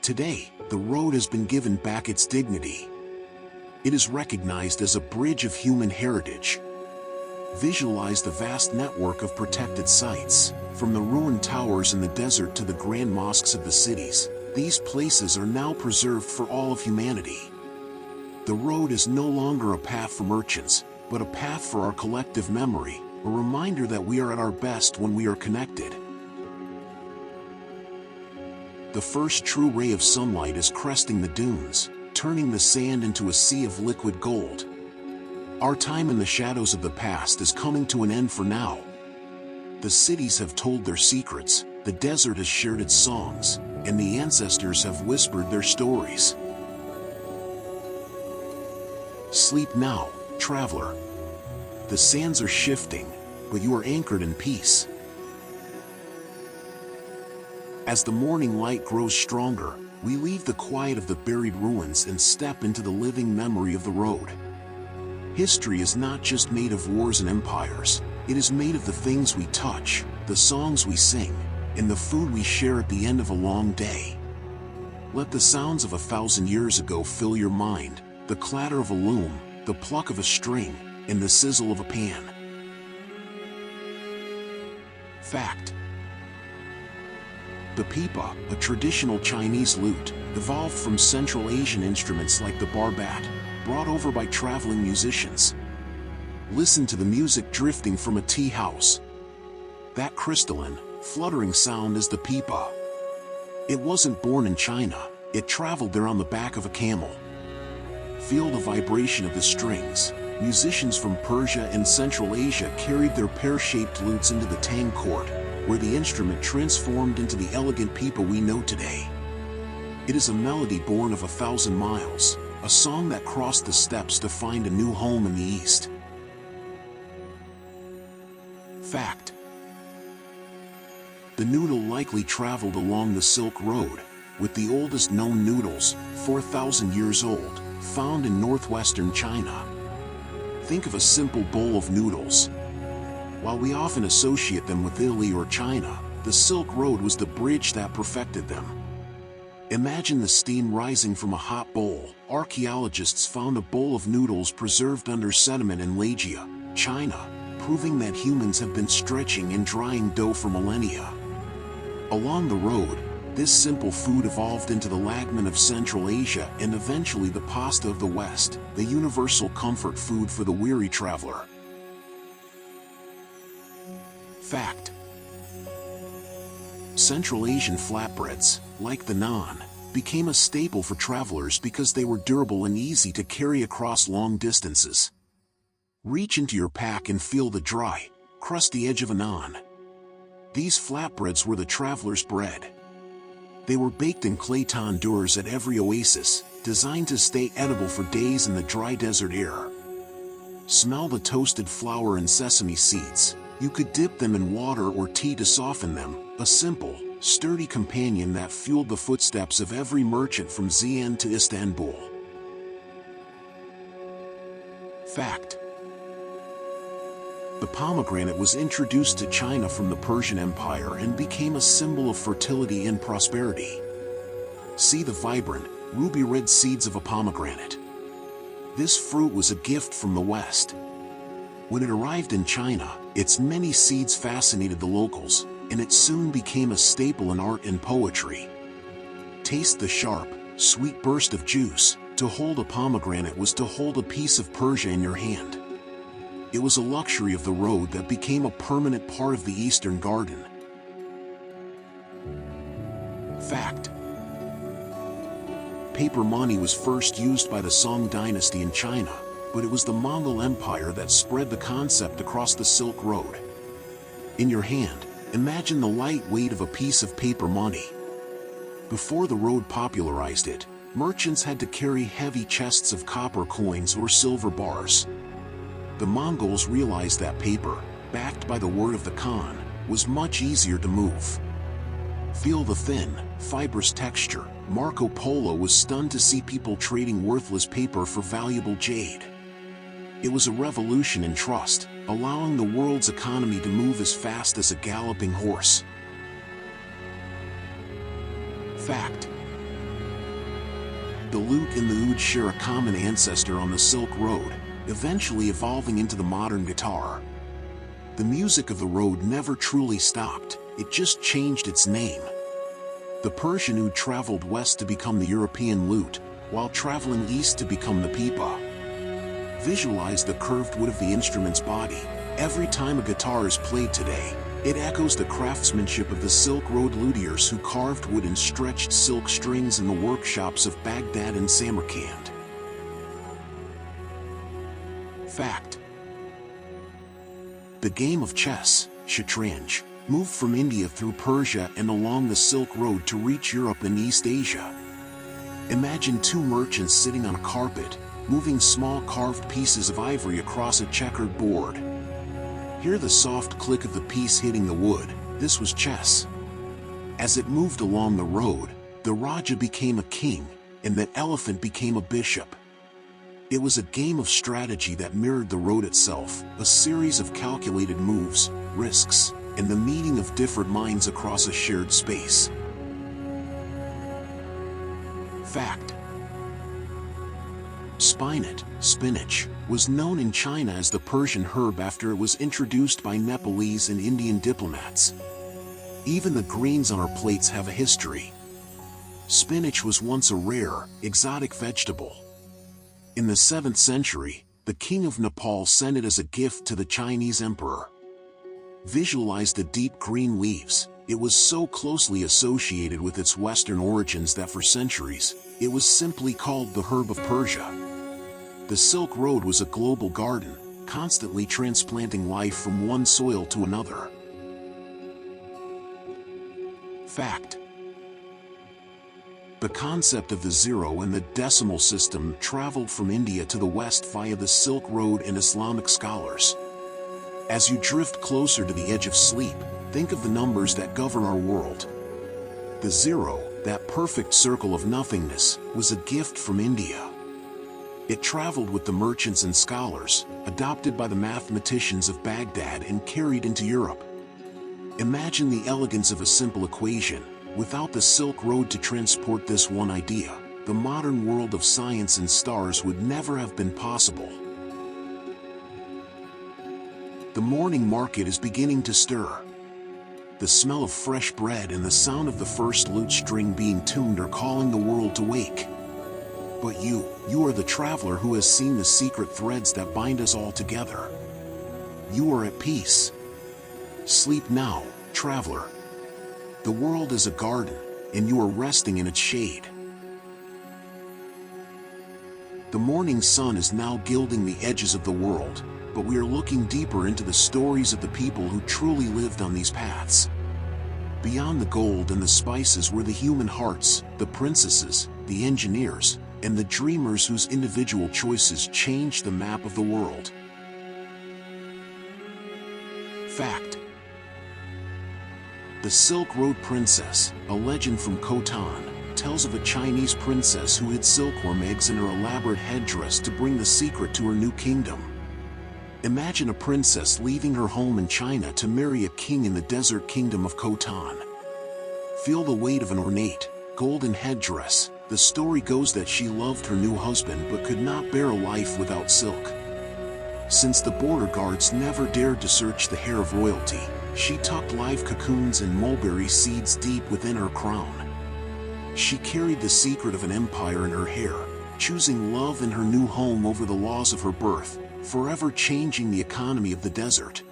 Today, the road has been given back its dignity. It is recognized as a bridge of human heritage. Visualize the vast network of protected sites, from the ruined towers in the desert to the grand mosques of the cities. These places are now preserved for all of humanity. The road is no longer a path for merchants, but a path for our collective memory, a reminder that we are at our best when we are connected. The first true ray of sunlight is cresting the dunes, turning the sand into a sea of liquid gold. Our time in the shadows of the past is coming to an end for now. The cities have told their secrets, the desert has shared its songs, and the ancestors have whispered their stories. Sleep now, traveler. The sands are shifting, but you are anchored in peace. As the morning light grows stronger, we leave the quiet of the buried ruins and step into the living memory of the road. History is not just made of wars and empires, it is made of the things we touch, the songs we sing, and the food we share at the end of a long day. Let the sounds of 1,000 years ago fill your mind, the clatter of a loom, the pluck of a string, and the sizzle of a pan. Fact: the pipa, a traditional Chinese lute, evolved from Central Asian instruments like the barbat, brought over by traveling musicians. Listen to the music drifting from a tea house. That crystalline, fluttering sound is the pipa. It wasn't born in China, it traveled there on the back of a camel. Feel the vibration of the strings. Musicians from Persia and Central Asia carried their pear-shaped lutes into the Tang court, where the instrument transformed into the elegant pipa we know today. It is a melody born of 1,000 miles, a song that crossed the steppes to find a new home in the East. Fact: the noodle likely traveled along the Silk Road, with the oldest known noodles, 4,000 years old, found in northwestern China. Think of a simple bowl of noodles. While we often associate them with Italy or China, the Silk Road was the bridge that perfected them. Imagine the steam rising from a hot bowl. Archaeologists found a bowl of noodles preserved under sediment in Lagia, China, proving that humans have been stretching and drying dough for millennia. Along the road, this simple food evolved into the lagman of Central Asia and eventually the pasta of the West, the universal comfort food for the weary traveler. Fact: Central Asian flatbreads, like the naan, became a staple for travelers because they were durable and easy to carry across long distances. Reach into your pack and feel the dry, crusty edge of a naan. These flatbreads were the traveler's bread. They were baked in clay tandoors at every oasis, designed to stay edible for days in the dry desert air. Smell the toasted flour and sesame seeds. You could dip them in water or tea to soften them, a simple, sturdy companion that fueled the footsteps of every merchant from Xi'an to Istanbul. Fact: the pomegranate was introduced to China from the Persian Empire and became a symbol of fertility and prosperity. See the vibrant, ruby-red seeds of a pomegranate. This fruit was a gift from the West. When it arrived in China, its many seeds fascinated the locals, and it soon became a staple in art and poetry. Taste the sharp, sweet burst of juice. To hold a pomegranate was to hold a piece of Persia in your hand. It was a luxury of the road that became a permanent part of the Eastern Garden. Fact: paper money was first used by the Song dynasty in China, but it was the Mongol Empire that spread the concept across the Silk Road. In your hand, imagine the light weight of a piece of paper money. Before the road popularized it, merchants had to carry heavy chests of copper coins or silver bars. The Mongols realized that paper, backed by the word of the Khan, was much easier to move. Feel the thin, fibrous texture. Marco Polo was stunned to see people trading worthless paper for valuable jade. It was a revolution in trust, allowing the world's economy to move as fast as a galloping horse. Fact: the lute and the oud share a common ancestor on the Silk Road, eventually evolving into the modern guitar. The music of the road never truly stopped, it just changed its name. The Persian oud traveled west to become the European lute, while traveling east to become the pipa. Visualize the curved wood of the instrument's body. Every time a guitar is played today, it echoes the craftsmanship of the Silk Road luthiers who carved wood and stretched silk strings in the workshops of Baghdad and Samarkand. Fact: the game of chess, shatranj, moved from India through Persia and along the Silk Road to reach Europe and East Asia. Imagine two merchants sitting on a carpet, moving small carved pieces of ivory across a checkered board. Hear the soft click of the piece hitting the wood. This was chess. As it moved along the road, the Raja became a king, and the elephant became a bishop. It was a game of strategy that mirrored the road itself, a series of calculated moves, risks, and the meeting of different minds across a shared space. Fact: spinach, was known in China as the Persian herb after it was introduced by Nepalese and Indian diplomats. Even the greens on our plates have a history. Spinach was once a rare, exotic vegetable. In the 7th century, the king of Nepal sent it as a gift to the Chinese emperor. Visualize the deep green leaves. It was so closely associated with its Western origins that for centuries, it was simply called the herb of Persia. The Silk Road was a global garden, constantly transplanting life from one soil to another. Fact: the concept of the zero and the decimal system traveled from India to the West via the Silk Road and Islamic scholars. As you drift closer to the edge of sleep, think of the numbers that govern our world. The zero, that perfect circle of nothingness, was a gift from India. It traveled with the merchants and scholars, adopted by the mathematicians of Baghdad and carried into Europe. Imagine the elegance of a simple equation. Without the Silk Road to transport this one idea, the modern world of science and stars would never have been possible. The morning market is beginning to stir. The smell of fresh bread and the sound of the first lute string being tuned are calling the world to wake. But you are the traveler who has seen the secret threads that bind us all together. You are at peace. Sleep now, traveler. The world is a garden, and you are resting in its shade. The morning sun is now gilding the edges of the world, but we are looking deeper into the stories of the people who truly lived on these paths. Beyond the gold and the spices were the human hearts, the princesses, the engineers, and the dreamers whose individual choices changed the map of the world. Fact: the Silk Road Princess, a legend from Khotan, tells of a Chinese princess who hid silkworm eggs in her elaborate headdress to bring the secret to her new kingdom. Imagine a princess leaving her home in China to marry a king in the desert kingdom of Khotan. Feel the weight of an ornate, golden headdress. The story goes that she loved her new husband but could not bear a life without silk. Since the border guards never dared to search the hair of royalty, she tucked live cocoons and mulberry seeds deep within her crown. She carried the secret of an empire in her hair, choosing love in her new home over the laws of her birth, forever changing the economy of the desert.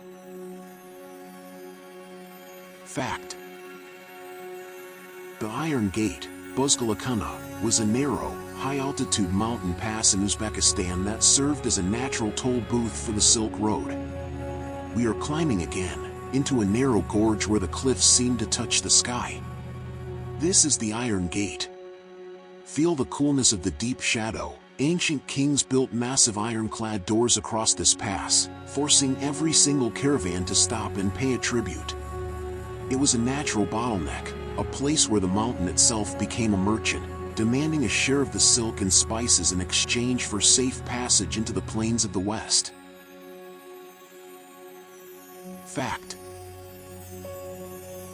Fact: the Iron Gate, Buzgalakana, was a narrow, high-altitude mountain pass in Uzbekistan that served as a natural toll booth for the Silk Road. We are climbing again, into a narrow gorge where the cliffs seem to touch the sky. This is the Iron Gate. Feel the coolness of the deep shadow. Ancient kings built massive ironclad doors across this pass, forcing every single caravan to stop and pay a tribute. It was a natural bottleneck, a place where the mountain itself became a merchant, demanding a share of the silk and spices in exchange for safe passage into the plains of the West. Fact: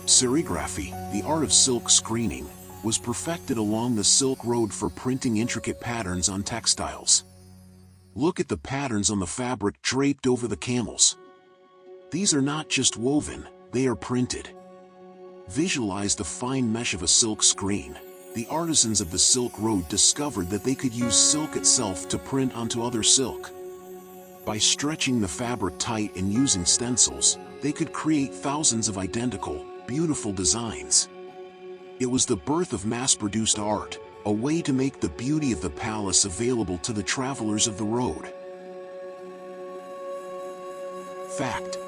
serigraphy, the art of silk screening, was perfected along the Silk Road for printing intricate patterns on textiles. Look at the patterns on the fabric draped over the camels. These are not just woven, they are printed. Visualize the fine mesh of a silk screen. The artisans of the Silk Road discovered that they could use silk itself to print onto other silk. By stretching the fabric tight and using stencils, they could create thousands of identical, beautiful designs. It was the birth of mass-produced art, a way to make the beauty of the palace available to the travelers of the road. Fact: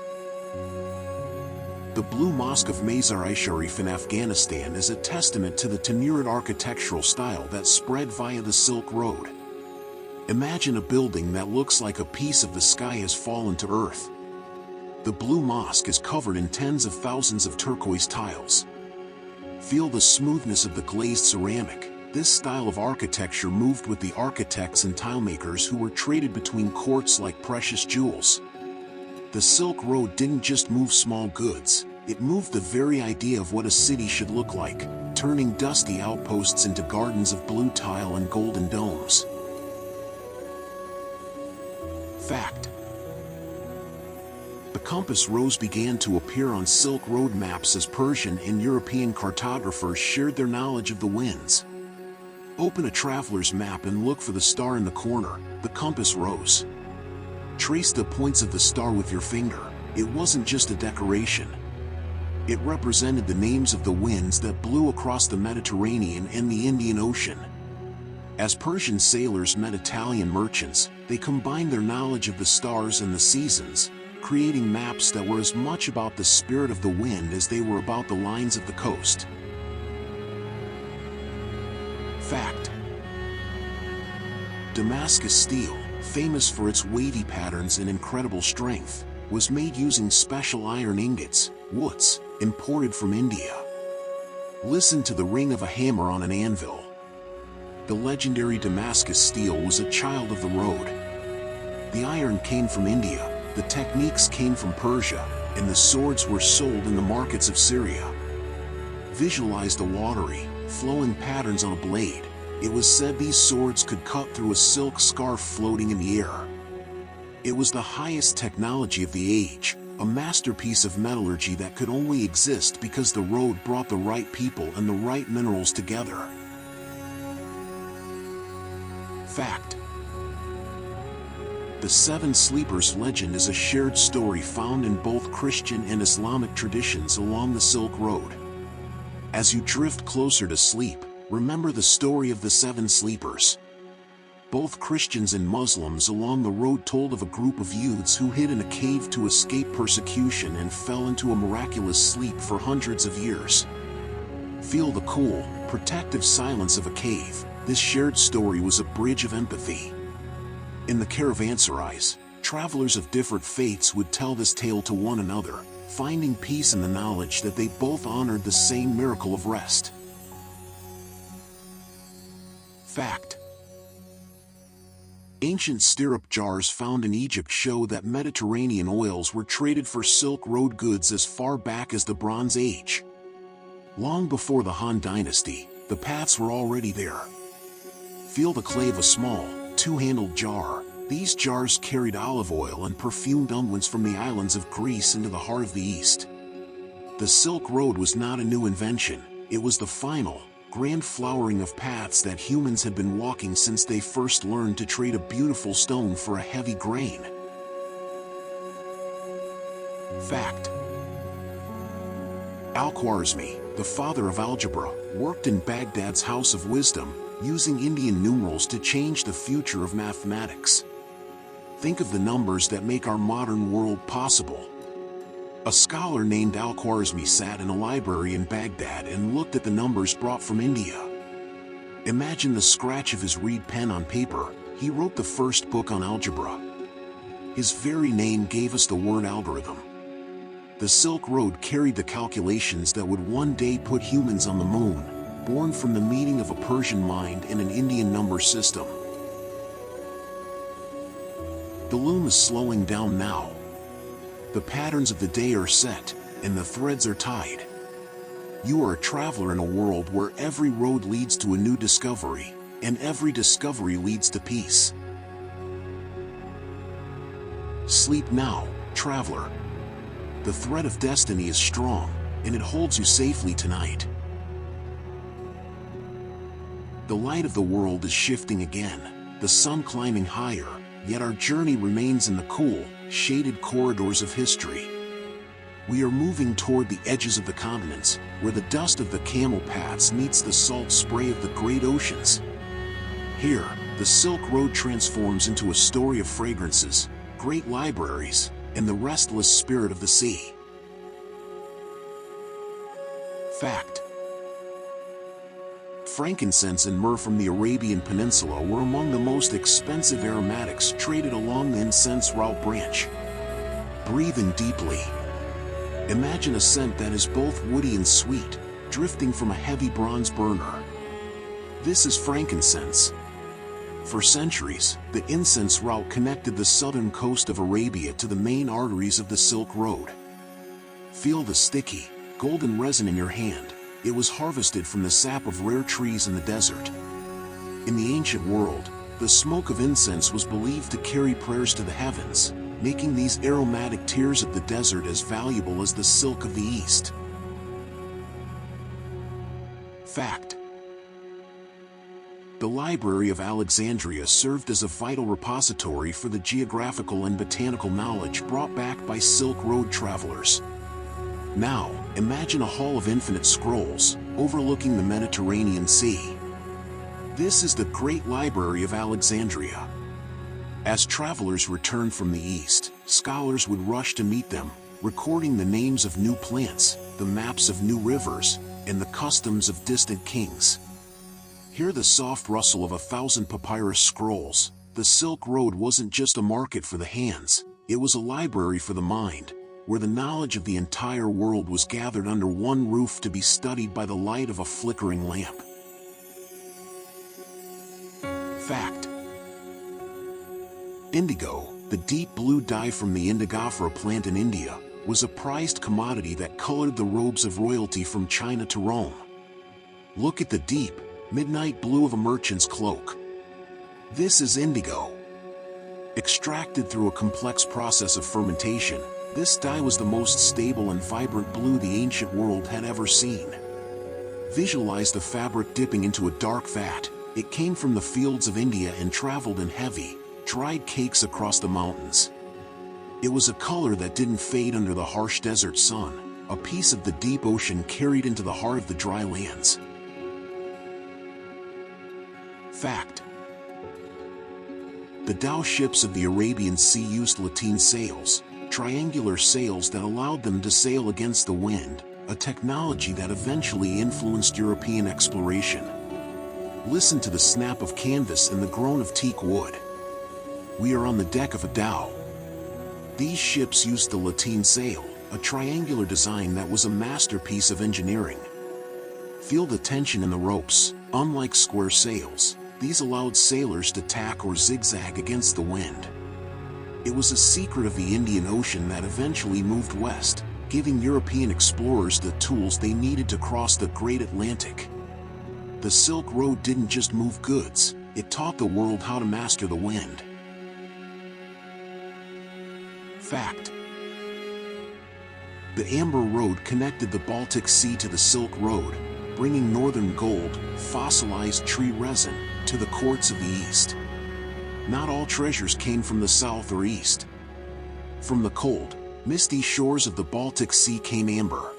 the Blue Mosque of Mazar-i-Sharif in Afghanistan is a testament to the Timurid architectural style that spread via the Silk Road. Imagine a building that looks like a piece of the sky has fallen to earth. The Blue Mosque is covered in tens of thousands of turquoise tiles. Feel the smoothness of the glazed ceramic. This style of architecture moved with the architects and tilemakers who were traded between courts like precious jewels. The Silk Road didn't just move small goods, it moved the very idea of what a city should look like, turning dusty outposts into gardens of blue tile and golden domes. Fact: the compass rose began to appear on Silk Road maps as Persian and European cartographers shared their knowledge of the winds. Open a traveler's map and look for the star in the corner, the compass rose. Trace the points of the star with your finger. It wasn't just a decoration. It represented the names of the winds that blew across the Mediterranean and the Indian Ocean. As Persian sailors met Italian merchants, they combined their knowledge of the stars and the seasons, creating maps that were as much about the spirit of the wind as they were about the lines of the coast. Fact: Damascus steel, famous for its wavy patterns and incredible strength, was made using special iron ingots, woods, imported from India. Listen to the ring of a hammer on an anvil. The legendary Damascus steel was a child of the road. The iron came from India, the techniques came from Persia, and the swords were sold in the markets of Syria. Visualize the watery, flowing patterns on a blade. It was said these swords could cut through a silk scarf floating in the air. It was the highest technology of the age, a masterpiece of metallurgy that could only exist because the road brought the right people and the right minerals together. Fact: the Seven Sleepers legend is a shared story found in both Christian and Islamic traditions along the Silk Road. As you drift closer to sleep, remember the story of the Seven Sleepers. both Christians and Muslims along the road told of a group of youths who hid in a cave to escape persecution and fell into a miraculous sleep for hundreds of years. Feel the cool, protective silence of a cave. This shared story was a bridge of empathy. In the caravanserais, travelers of different faiths would tell this tale to one another, finding peace in the knowledge that they both honored the same miracle of rest. Fact: ancient stirrup jars found in Egypt show that Mediterranean oils were traded for Silk Road goods as far back as the Bronze Age. Long before the Han Dynasty, the paths were already there. Feel the clay of a small, two-handled jar. These jars carried olive oil and perfumed unguents from the islands of Greece into the heart of the East. The Silk Road was not a new invention, it was the final, grand flowering of paths that humans had been walking since they first learned to trade a beautiful stone for a heavy grain. Fact: Al-Khwarizmi, the father of algebra, worked in Baghdad's House of Wisdom, using Indian numerals to change the future of mathematics. Think of the numbers that make our modern world possible. A scholar named Al-Khwarizmi sat in a library in Baghdad and looked at the numbers brought from India. Imagine the scratch of his reed pen on paper. He wrote the first book on algebra. His very name gave us the word algorithm. The Silk Road carried the calculations that would one day put humans on the moon, born from the meeting of a Persian mind and an Indian number system. The loom is slowing down now. The patterns of the day are set, and the threads are tied. You are a traveler in a world where every road leads to a new discovery, and every discovery leads to peace. Sleep now, traveler. The thread of destiny is strong, and it holds you safely tonight. The light of the world is shifting again, the sun climbing higher, yet our journey remains in the cool, shaded corridors of history. We are moving toward the edges of the continents, where the dust of the camel paths meets the salt spray of the great oceans. Here, the Silk Road transforms into a story of fragrances, great libraries, and the restless spirit of the sea. Fact: frankincense and myrrh from the Arabian Peninsula were among the most expensive aromatics traded along the incense route branch. Breathe in deeply. Imagine a scent that is both woody and sweet, drifting from a heavy bronze burner. This is frankincense. For centuries, the incense route connected the southern coast of Arabia to the main arteries of the Silk Road. Feel the sticky, golden resin in your hand. It was harvested from the sap of rare trees in the desert. In the ancient world, the smoke of incense was believed to carry prayers to the heavens, making these aromatic tears of the desert as valuable as the silk of the East. Fact: the Library of Alexandria served as a vital repository for the geographical and botanical knowledge brought back by Silk Road travelers. Now, imagine a hall of infinite scrolls, overlooking the Mediterranean Sea. This is the Great Library of Alexandria. As travelers returned from the East, scholars would rush to meet them, recording the names of new plants, the maps of new rivers, and the customs of distant kings. Hear the soft rustle of 1,000 papyrus scrolls. The Silk Road wasn't just a market for the hands, it was a library for the mind, where the knowledge of the entire world was gathered under one roof to be studied by the light of a flickering lamp. Fact: indigo, the deep blue dye from the Indigofera plant in India, was a prized commodity that colored the robes of royalty from China to Rome. Look at the deep, midnight blue of a merchant's cloak. This is indigo. Extracted through a complex process of fermentation, this dye was the most stable and vibrant blue the ancient world had ever seen. Visualize the fabric dipping into a dark vat. It came from the fields of India and traveled in heavy, dried cakes across the mountains. It was a color that didn't fade under the harsh desert sun, a piece of the deep ocean carried into the heart of the dry lands. Fact: The dhow ships of the Arabian Sea used lateen sails, triangular sails that allowed them to sail against the wind, a technology that eventually influenced European exploration. Listen to the snap of canvas and the groan of teak wood. We are on the deck of a dhow. These ships used the lateen sail, a triangular design that was a masterpiece of engineering. Feel the tension in the ropes. Unlike square sails, these allowed sailors to tack or zigzag against the wind. It was a secret of the Indian Ocean that eventually moved west, giving European explorers the tools they needed to cross the Great Atlantic. The Silk Road didn't just move goods, it taught the world how to master the wind. Fact: the Amber Road connected the Baltic Sea to the Silk Road, bringing northern gold, fossilized tree resin, to the courts of the East. Not all treasures came from the south or east. From the cold, misty shores of the Baltic Sea came amber.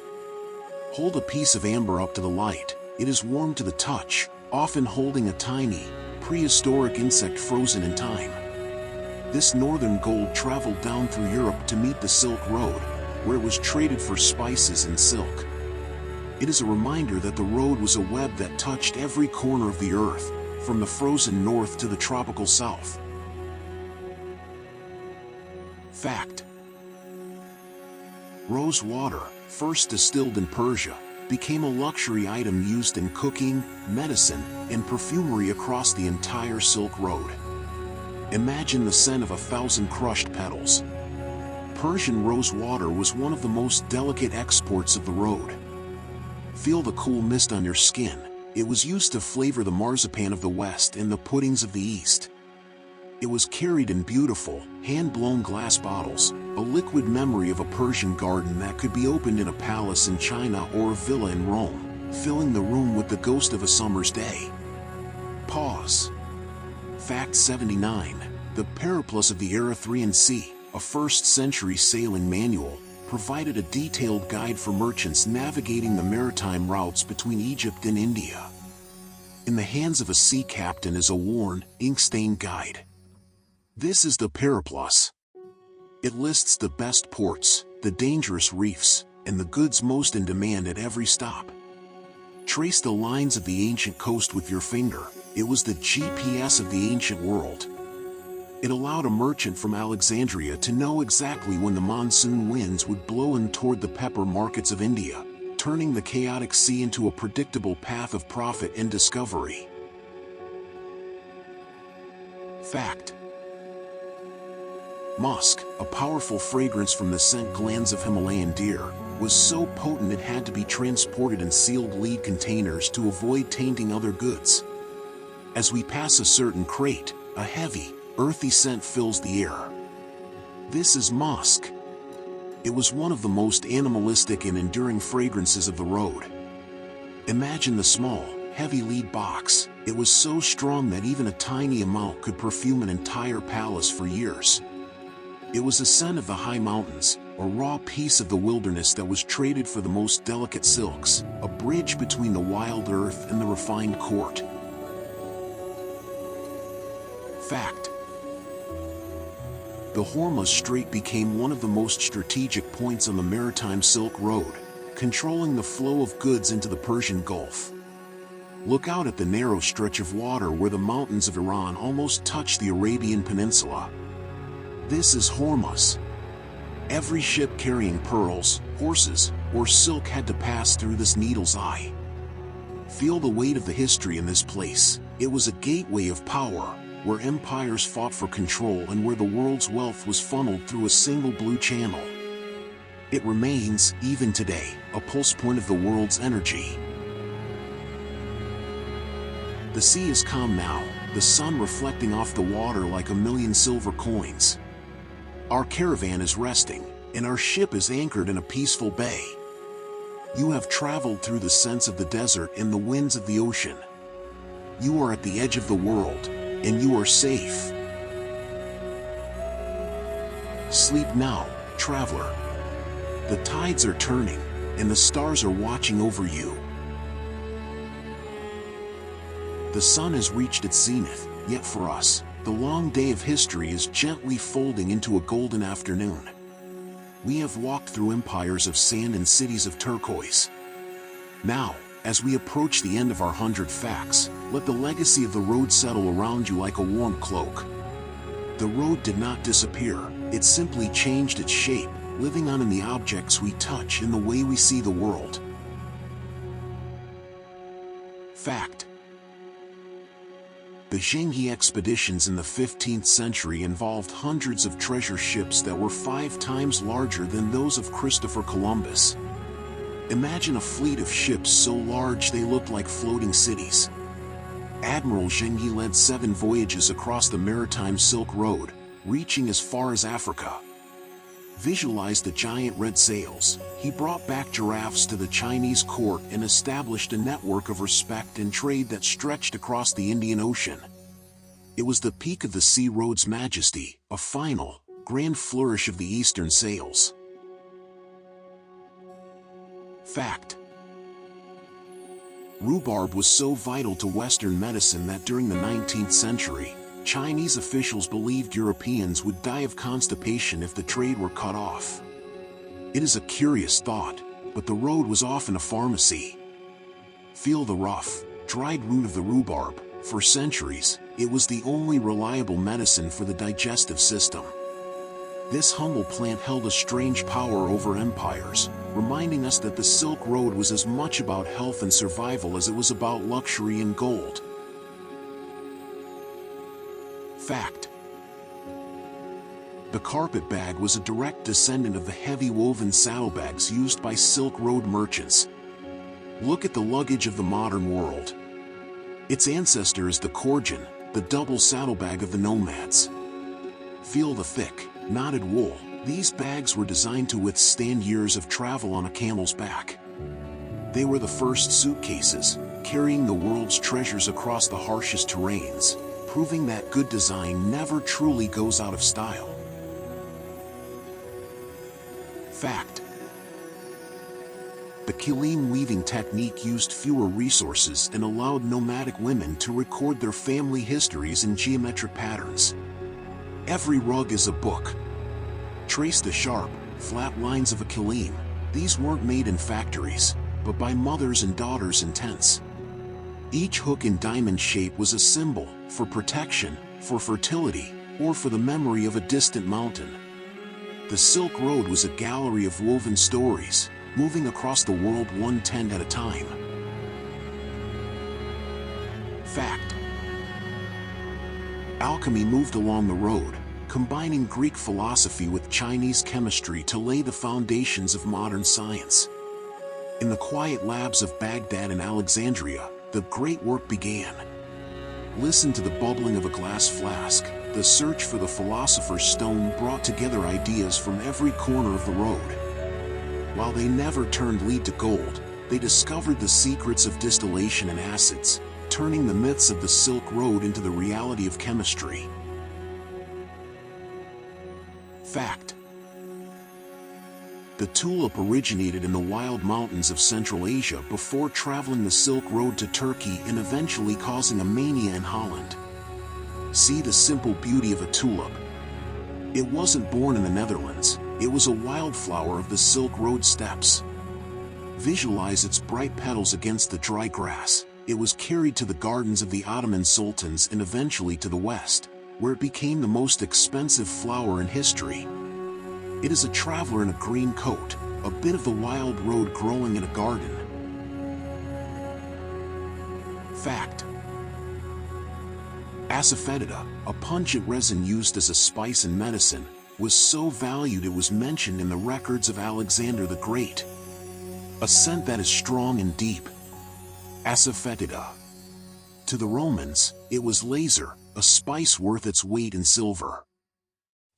Hold a piece of amber up to the light. It is warm to the touch, often holding a tiny, prehistoric insect frozen in time. This northern gold traveled down through Europe to meet the Silk Road, where it was traded for spices and silk. It is a reminder that the road was a web that touched every corner of the earth, from the frozen north to the tropical south. Fact: rose water, first distilled in Persia, became a luxury item used in cooking, medicine, and perfumery across the entire Silk Road. Imagine the scent of 1,000 crushed petals. Persian rose water was one of the most delicate exports of the road. Feel the cool mist on your skin. It was used to flavor the marzipan of the West and the puddings of the East. It was carried in beautiful, hand-blown glass bottles, a liquid memory of a Persian garden that could be opened in a palace in China or a villa in Rome, filling the room with the ghost of a summer's day. Pause. Fact 79. The Periplus of the Erythraean Sea, a 1st century sailing manual, provided a detailed guide for merchants navigating the maritime routes between Egypt and India. In the hands of a sea captain is a worn, ink-stained guide. This is the Periplus. It lists the best ports, the dangerous reefs, and the goods most in demand at every stop. Trace the lines of the ancient coast with your finger. It was the GPS of the ancient world. It allowed a merchant from Alexandria to know exactly when the monsoon winds would blow in toward the pepper markets of India, turning the chaotic sea into a predictable path of profit and discovery. Fact: musk, a powerful fragrance from the scent glands of Himalayan deer, was so potent it had to be transported in sealed lead containers to avoid tainting other goods. As we pass a certain crate, a heavy, earthy scent fills the air. This is musk. It was one of the most animalistic and enduring fragrances of the road. Imagine the small, heavy lead box. It was so strong that even a tiny amount could perfume an entire palace for years. It was a scent of the high mountains, a raw piece of the wilderness that was traded for the most delicate silks, a bridge between the wild earth and the refined court. Fact: the Hormuz Strait became one of the most strategic points on the maritime Silk Road, controlling the flow of goods into the Persian Gulf. Look out at the narrow stretch of water where the mountains of Iran almost touch the Arabian Peninsula. This is Hormuz. Every ship carrying pearls, horses, or silk had to pass through this needle's eye. Feel the weight of the history in this place. It was a gateway of power, where empires fought for control and where the world's wealth was funneled through a single blue channel. It remains, even today, a pulse point of the world's energy. The sea is calm now, the sun reflecting off the water like a million silver coins. Our caravan is resting, and our ship is anchored in a peaceful bay. You have traveled through the scents of the desert and the winds of the ocean. You are at the edge of the world, and you are safe. Sleep now, traveler. The tides are turning, and the stars are watching over you. The sun has reached its zenith, yet for us, The long day of history is gently folding into a golden afternoon. We have walked through empires of sand and cities of turquoise. Now, as we approach the end of our 100 facts, let the legacy of the road settle around you like a warm cloak. The road did not disappear, it simply changed its shape, living on in the objects we touch and the way we see the world. Fact: the Zhenghe expeditions in the 15th century involved hundreds of treasure ships that were 5 times larger than those of Christopher Columbus. Imagine a fleet of ships so large they looked like floating cities. Admiral Zhenghe led 7 voyages across the maritime Silk Road, reaching as far as Africa. Visualize the giant red sails. He brought back giraffes to the Chinese court and established a network of respect and trade that stretched across the Indian Ocean. It was the peak of the Sea Road's majesty, a final, grand flourish of the eastern sails. Fact: rhubarb was so vital to Western medicine that during the 19th century, Chinese officials believed Europeans would die of constipation if the trade were cut off. It is a curious thought, but the road was often a pharmacy. Feel the rough, dried root of the rhubarb. For centuries, it was the only reliable medicine for the digestive system. This humble plant held a strange power over empires, reminding us that the Silk Road was as much about health and survival as it was about luxury and gold. Fact: the carpet bag was a direct descendant of the heavy woven saddlebags used by Silk Road merchants. Look at the luggage of the modern world. Its ancestor is the korjan, the double saddlebag of the nomads. Feel the thick, knotted wool. These bags were designed to withstand years of travel on a camel's back. They were the first suitcases, carrying the world's treasures across the harshest terrains, proving that good design never truly goes out of style. Fact: the kilim weaving technique used fewer resources and allowed nomadic women to record their family histories in geometric patterns. Every rug is a book. Trace the sharp, flat lines of a kilim. These weren't made in factories, but by mothers and daughters in tents. Each hook in diamond shape was a symbol, for protection, for fertility, or for the memory of a distant mountain. The Silk Road was a gallery of woven stories, moving across the world one tent at a time. Fact: alchemy moved along the road, combining Greek philosophy with Chinese chemistry to lay the foundations of modern science. In the quiet labs of Baghdad and Alexandria, the great work began. Listen to the bubbling of a glass flask. The search for the philosopher's stone brought together ideas from every corner of the road. While they never turned lead to gold, they discovered the secrets of distillation and acids, turning the myths of the Silk Road into the reality of chemistry. Fact: the tulip originated in the wild mountains of Central Asia before traveling the Silk Road to Turkey and eventually causing a mania in Holland. See the simple beauty of a tulip. It wasn't born in the Netherlands, it was a wildflower of the Silk Road steppes. Visualize its bright petals against the dry grass. It was carried to the gardens of the Ottoman sultans and eventually to the West, where it became the most expensive flower in history. It is a traveler in a green coat, a bit of the wild road growing in a garden. Fact: asafoetida, a pungent resin used as a spice in medicine, was so valued it was mentioned in the records of Alexander the Great. A scent that is strong and deep. Asafoetida. To the Romans, it was laser, a spice worth its weight in silver.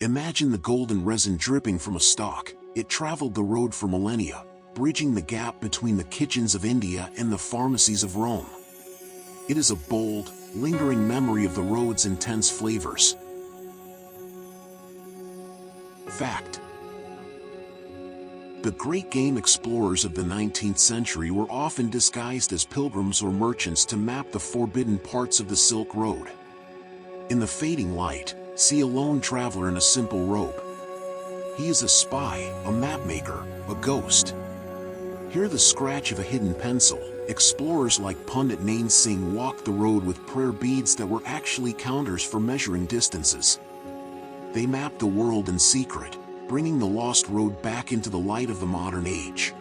Imagine the golden resin dripping from a stalk. It traveled the road for millennia, bridging the gap between the kitchens of India and the pharmacies of Rome. It is a bold, lingering memory of the road's intense flavors. Fact: the great game explorers of the 19th century were often disguised as pilgrims or merchants to map the forbidden parts of the Silk Road. In the fading light, see a lone traveler in a simple robe. He is a spy, a mapmaker, a ghost. Hear the scratch of a hidden pencil. Explorers like Pundit Nain Singh walked the road with prayer beads that were actually counters for measuring distances. They mapped the world in secret, bringing the lost road back into the light of the modern age.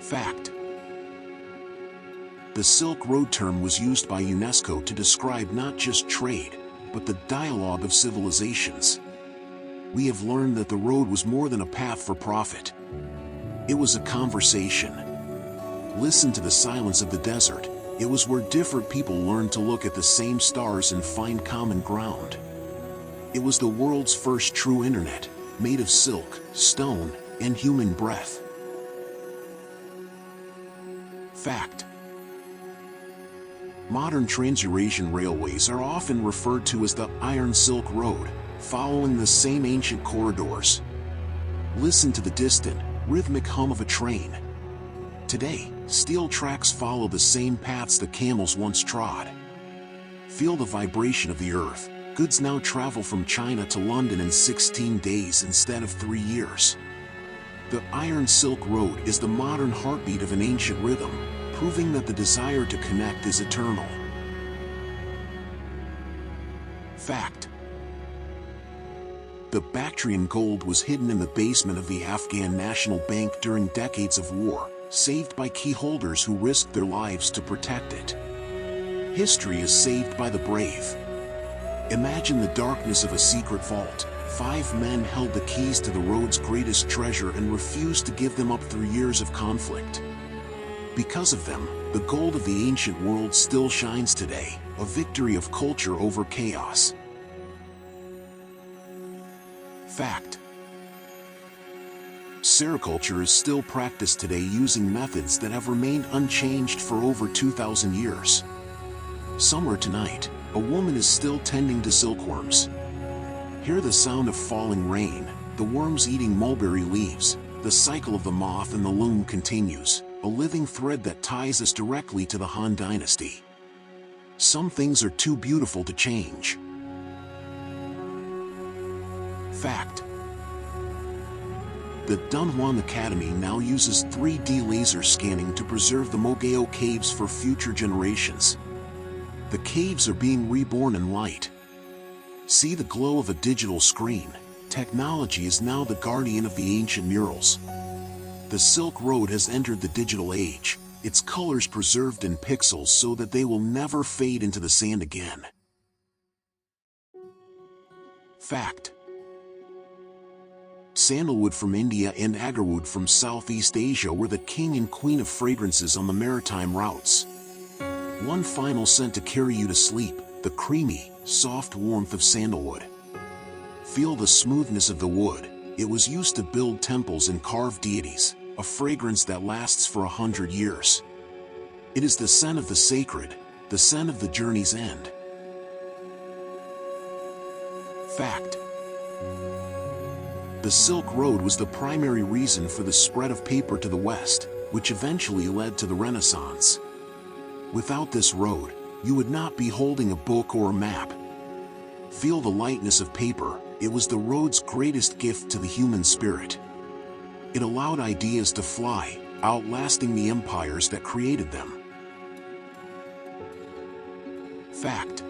Fact: the Silk Road term was used by UNESCO to describe not just trade, but the dialogue of civilizations. We have learned that the road was more than a path for profit. It was a conversation. Listen to the silence of the desert. It was where different people learned to look at the same stars and find common ground. It was the world's first true internet, made of silk, stone, and human breath. Fact: modern Trans-Eurasian railways are often referred to as the Iron Silk Road, following the same ancient corridors. Listen to the distant, rhythmic hum of a train. Today, steel tracks follow the same paths the camels once trod. Feel the vibration of the earth. Goods now travel from China to London in 16 days instead of 3 years. The Iron Silk Road is the modern heartbeat of an ancient rhythm, proving that the desire to connect is eternal. Fact: the Bactrian gold was hidden in the basement of the Afghan National Bank during decades of war, saved by key holders who risked their lives to protect it. History is saved by the brave. Imagine the darkness of a secret vault. 5 men held the keys to the road's greatest treasure and refused to give them up through years of conflict. Because of them, the gold of the ancient world still shines today, a victory of culture over chaos. Fact: sericulture is still practiced today using methods that have remained unchanged for over 2,000 years. Somewhere tonight, a woman is still tending to silkworms. Hear the sound of falling rain, the worms eating mulberry leaves. The cycle of the moth and the loom continues, a living thread that ties us directly to the Han Dynasty. Some things are too beautiful to change. Fact: the Dunhuan Academy now uses 3D laser scanning to preserve the Mogao caves for future generations. The caves are being reborn in light. See the glow of a digital screen. Technology is now the guardian of the ancient murals. The Silk Road has entered the digital age, its colors preserved in pixels so that they will never fade into the sand again. Fact: sandalwood from India and agarwood from Southeast Asia were the king and queen of fragrances on the maritime routes. One final scent to carry you to sleep: the creamy, soft warmth of sandalwood. Feel the smoothness of the wood. It was used to build temples and carve deities, a fragrance that lasts for 100 years. It is the scent of the sacred, the scent of the journey's end. Fact: the Silk Road was the primary reason for the spread of paper to the West, which eventually led to the Renaissance. Without this road, you would not be holding a book or a map. Feel the lightness of paper. It was the road's greatest gift to the human spirit. It allowed ideas to fly, outlasting the empires that created them. Fact: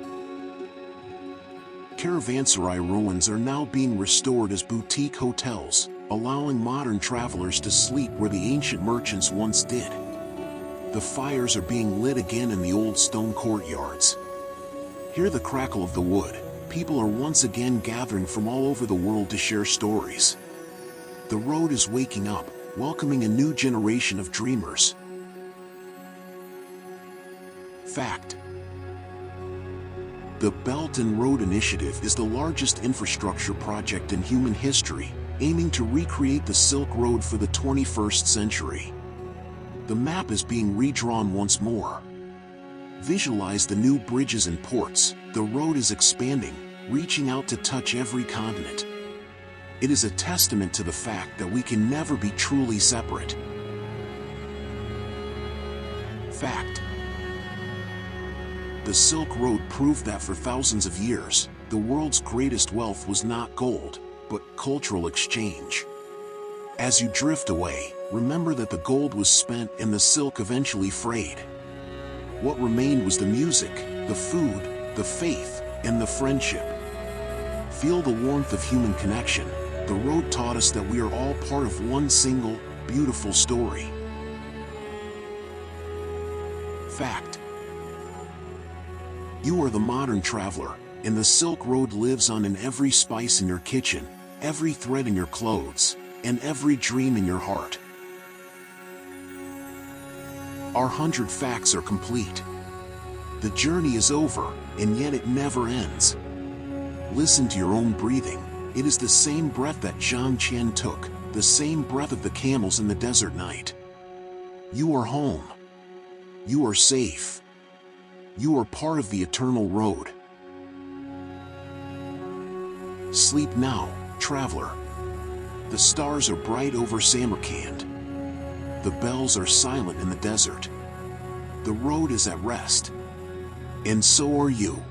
caravanserai ruins are now being restored as boutique hotels, allowing modern travelers to sleep where the ancient merchants once did. The fires are being lit again in the old stone courtyards. Hear the crackle of the wood. People are once again gathering from all over the world to share stories. The road is waking up, welcoming a new generation of dreamers. Fact: the Belt and Road Initiative is the largest infrastructure project in human history, aiming to recreate the Silk Road for the 21st century. The map is being redrawn once more. Visualize the new bridges and ports. The road is expanding, reaching out to touch every continent. It is a testament to the fact that we can never be truly separate. Fact: The Silk Road proved that for thousands of years, the world's greatest wealth was not gold, but cultural exchange. As you drift away, remember that the gold was spent and the silk eventually frayed. What remained was the music, the food, the faith, and the friendship. Feel the warmth of human connection. The road taught us that we are all part of one single, beautiful story. Fact: you are the modern traveler, and the Silk Road lives on in every spice in your kitchen, every thread in your clothes, and every dream in your heart. Our 100 facts are complete. The journey is over, and yet it never ends. Listen to your own breathing. It is the same breath that Zhang Qian took, the same breath of the camels in the desert night. You are home. You are safe. You are part of the eternal road. Sleep now, traveler. The stars are bright over Samarkand. The bells are silent in the desert. The road is at rest. And so are you.